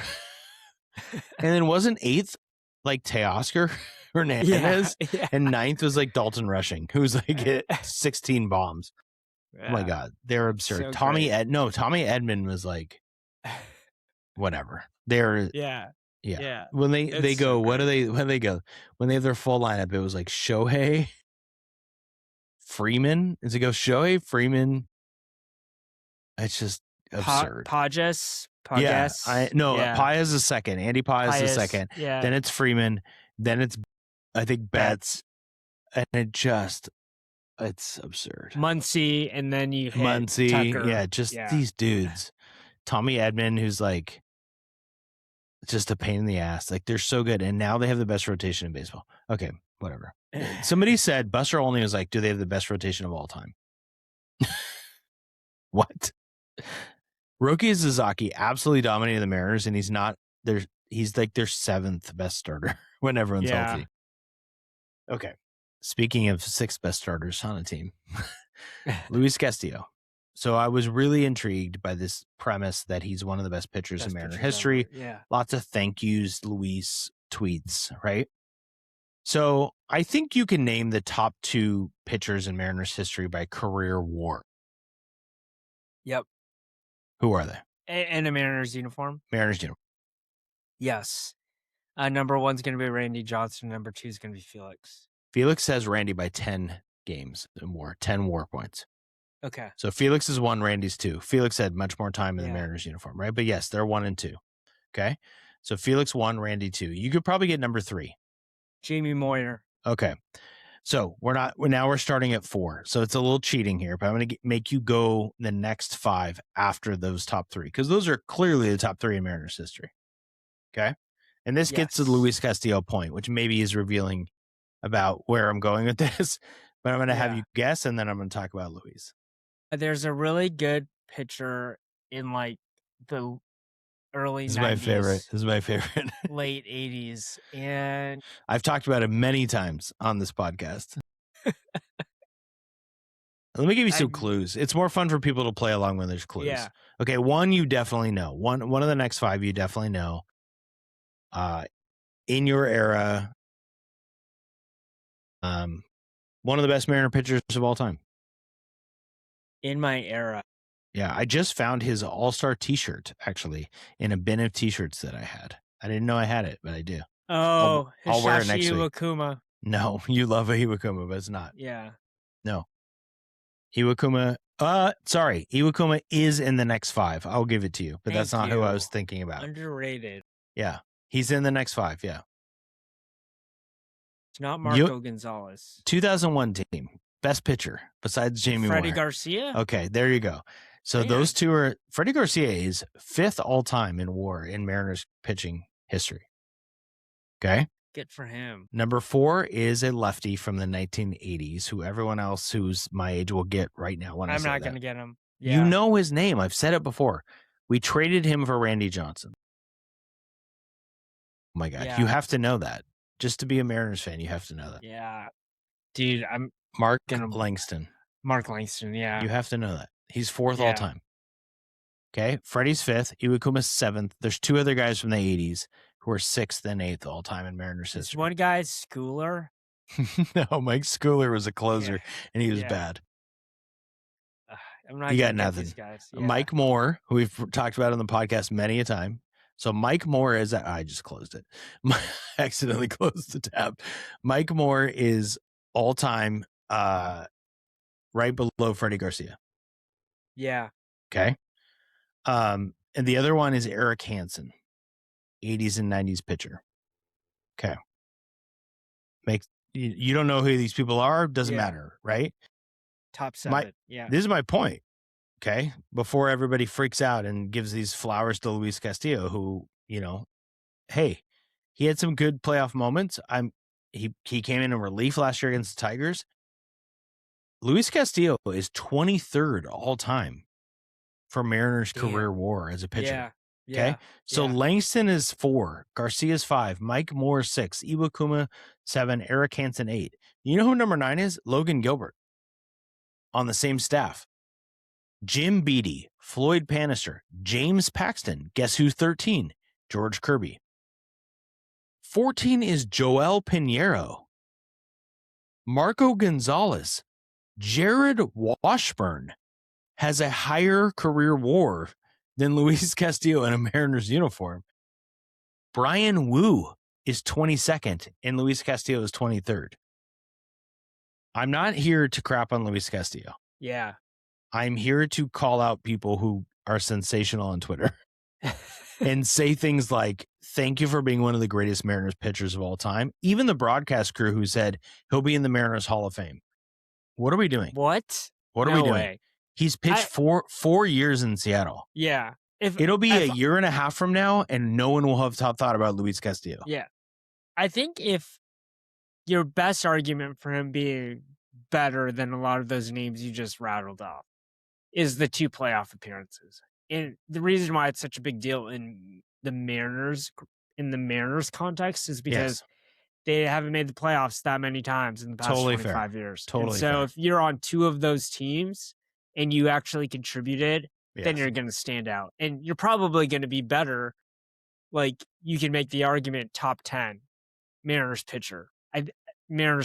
And then wasn't 8th like Teoscar Hernandez? Yeah. And 9th was like Dalton Rushing, who's like hit 16 bombs. Yeah. Oh my God, they're absurd. So Tommy Edman was like, whatever. They're yeah. When they go, so when they go? When they have their full lineup, it was like Shohei, Freeman. Does it go Shohei, Freeman? It's just absurd. Pages. Yeah, Paez is second. Andy Paez is second. Yeah. Then it's Freeman. Then it's I think Betts, and it's absurd. Muncy, and then you hit Tucker. Yeah, these dudes. Tommy Edman, who's like just a pain in the ass. Like, they're so good, and now they have the best rotation in baseball. Okay, whatever. Somebody said Buster Olney was like, do they have the best rotation of all time? What? Roki Sasaki absolutely dominated the Mariners, and he's not there. He's like their 7th best starter when everyone's healthy. Okay. Speaking of 6th best starters on a team, Luis Castillo. So I was really intrigued by this premise that he's one of the best pitchers in Mariner history. Yeah. Lots of thank yous, Luis tweets, right? So I think you can name the top 2 pitchers in Mariners history by career WAR. Yep. Who are they? In a Mariners uniform? Mariners uniform. Yes. Number 1's going to be Randy Johnson. Number 2 is going to be Felix. Felix has Randy by 10 games and more, 10 WAR points. Okay. So Felix is 1, Randy's 2. Felix had much more time in the Mariners uniform, right? But yes, they're 1 and 2. Okay. So Felix 1, Randy 2. You could probably get number 3. Jamie Moyer. Okay. So now we're starting at 4. So it's a little cheating here, but I'm going to make you go the next 5 after those top 3, because those are clearly the top 3 in Mariners history. Okay. And this gets to the Luis Castillo point, which maybe is revealing about where I'm going with this, but I'm going to have you guess, and then I'm going to talk about Luis. There's a really good pitcher in like the early 90s. This is my favorite. Late 80s. And I've talked about it many times on this podcast. Let me give you some clues. It's more fun for people to play along when there's clues. Yeah. Okay, 1 you definitely know. One of the next 5 you definitely know. In your era, one of the best Mariner pitchers of all time. In my era. Yeah, I just found his All-Star t-shirt, actually, in a bin of t-shirts that I had. I didn't know I had it, but I do. Oh, I'll wear it next week. Iwakuma. No, you love a Iwakuma, but it's not. Yeah. No. Iwakuma, sorry. Iwakuma is in the next 5. I'll give it to you, but that's not who I was thinking about. Underrated. Yeah, he's in the next 5, yeah. It's not Marco Gonzalez. 2001 team. Best pitcher besides Jamie Moore. Freddie Garcia? Okay, there you go. So those 2 are... Freddie Garcia is 5th all-time in WAR in Mariners pitching history. Okay? Good for him. Number 4 is a lefty from the 1980s, who everyone else who's my age will get right now when I say that. I'm not going to get him. Yeah. You know his name. I've said it before. We traded him for Randy Johnson. Oh, my God. Yeah. You have to know that. Just to be a Mariners fan, you have to know that. Yeah. Dude, Mark Langston. Mark Langston, yeah. You have to know that. He's 4th all time. Okay. Freddie's 5th. Iwakuma's 7th. There's 2 other guys from the 80s who are 6th and 8th all time in Mariners history. One guy, Schooler. No, Mike Schooler was a closer, and he was bad. I'm not. You got nothing. These guys. Yeah. Mike Moore, who we've talked about on the podcast many a time. So Mike Moore is... I just closed it. I accidentally closed the tab. Mike Moore is all time... right below Freddie Garcia. Yeah. Okay. And the other one is Eric Hansen, 80s and 90s pitcher. Okay. You don't know who these people are? Doesn't matter, right? Top 7. This is my point. Okay. Before everybody freaks out and gives these flowers to Luis Castillo, who, hey, he had some good playoff moments. He came in relief last year against the Tigers. Luis Castillo is 23rd all time for Mariners career WAR as a pitcher. Yeah. Okay. So Langston is 4, Garcia's 5, Mike Moore 6, Iwakuma 7, Eric Hansen 8. You know who number 9 is? Logan Gilbert on the same staff. Jim Beattie, Floyd Panister, James Paxton. Guess who's 13? George Kirby. 14 is Joel Pinheiro, Marco Gonzalez. Jared Washburn has a higher career WAR than Luis Castillo in a Mariners uniform. Bryan Woo is 22nd and Luis Castillo is 23rd. I'm not here to crap on Luis Castillo. Yeah. I'm here to call out people who are sensational on Twitter and say things like, thank you for being one of the greatest Mariners pitchers of all time. Even the broadcast crew who said he'll be in the Mariners Hall of Fame. What are we doing? What? What are we doing? He's pitched 4 years in Seattle. Yeah. It'll be a year and a half from now, and no one will have thought about Luis Castillo. Yeah. I think if your best argument for him being better than a lot of those names you just rattled off is the 2 playoff appearances. And the reason why it's such a big deal in the Mariners context is because they haven't made the playoffs that many times in the past 25 years. Totally and so fair. if you're on 2 of those teams and you actually contributed, then you're going to stand out. And you're probably going to be better. Like, you can make the argument top 10 Mariners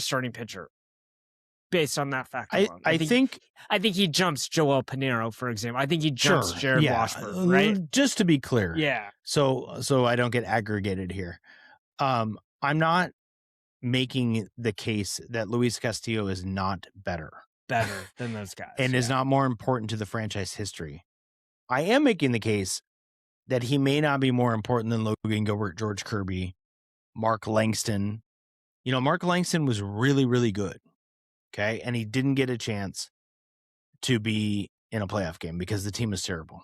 starting pitcher based on that fact alone. I think he jumps Joel Pinheiro, for example. I think he jumps Jared Washburn, right? Just to be clear. Yeah. So I don't get aggregated here. I'm not making the case that Luis Castillo is not better than those guys and is not more important to the franchise history. I am making the case that he may not be more important than Logan Gilbert, George Kirby, Mark Langston. Mark Langston was really, really good. Okay. And he didn't get a chance to be in a playoff game because the team was terrible.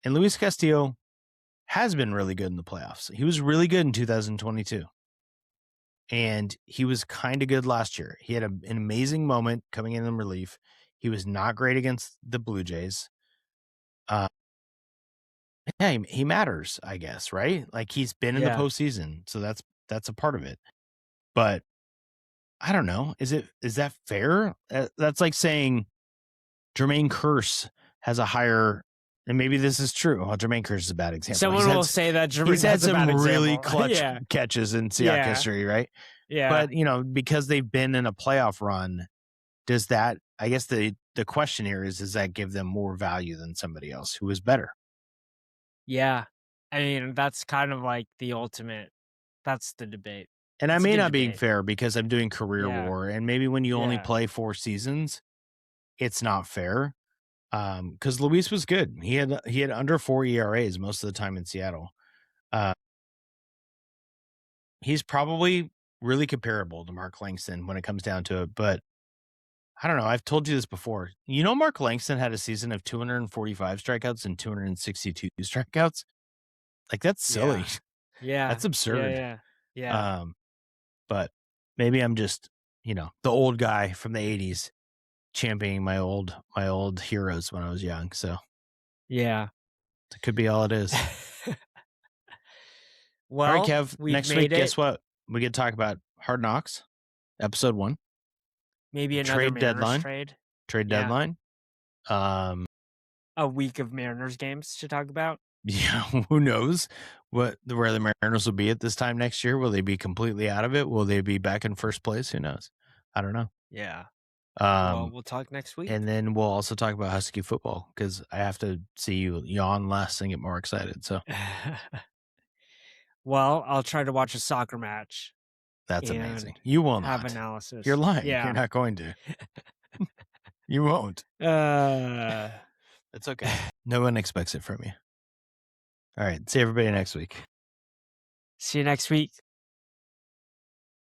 And Luis Castillo has been really good in the playoffs. He was really good in 2022. And he was kind of good last year. He had an amazing moment coming in relief. He was not great against the Blue Jays. He matters, I guess, right? Like, he's been in the postseason, so that's a part of it. But I don't know. Is that fair? That's like saying Jermaine Kearse has a higher, and maybe this is true. Well, Jermaine Kearse is a bad example. Someone will say that he's had some really clutch catches in Seahawks history, right? Yeah. But because they've been in a playoff run, does that? I guess the question here is, does that give them more value than somebody else who is better? Yeah, I mean, that's kind of like the ultimate. That's the debate. And I may not be fair because I'm doing career war, and maybe when you only play 4 seasons, it's not fair. Because Luis was good. He had under 4 ERAs most of the time in Seattle. He's probably really comparable to Mark Langston when it comes down to it, but I don't know. I've told you this before. Mark Langston had a season of 245 strikeouts and 262 strikeouts. Like, that's silly. Yeah. That's absurd. Yeah. But maybe I'm just, the old guy from the 80s championing my old heroes when I was young. So yeah, it could be all it is. Well, all right, Kev, next week, guess what? We get to talk about Hard Knocks, episode 1. Maybe another Mariners trade deadline. A week of Mariners games to talk about. Yeah, who knows where the Mariners will be at this time next year? Will they be completely out of it? Will they be back in first place? Who knows? I don't know. Yeah. Well, we'll talk next week. And then we'll also talk about Husky football because I have to see you yawn less and get more excited. So, well, I'll try to watch a soccer match. That's amazing. You will not. Have analysis. You're lying. Yeah. You're not going to. You won't. It's okay. No one expects it from you. All right. See everybody next week. See you next week.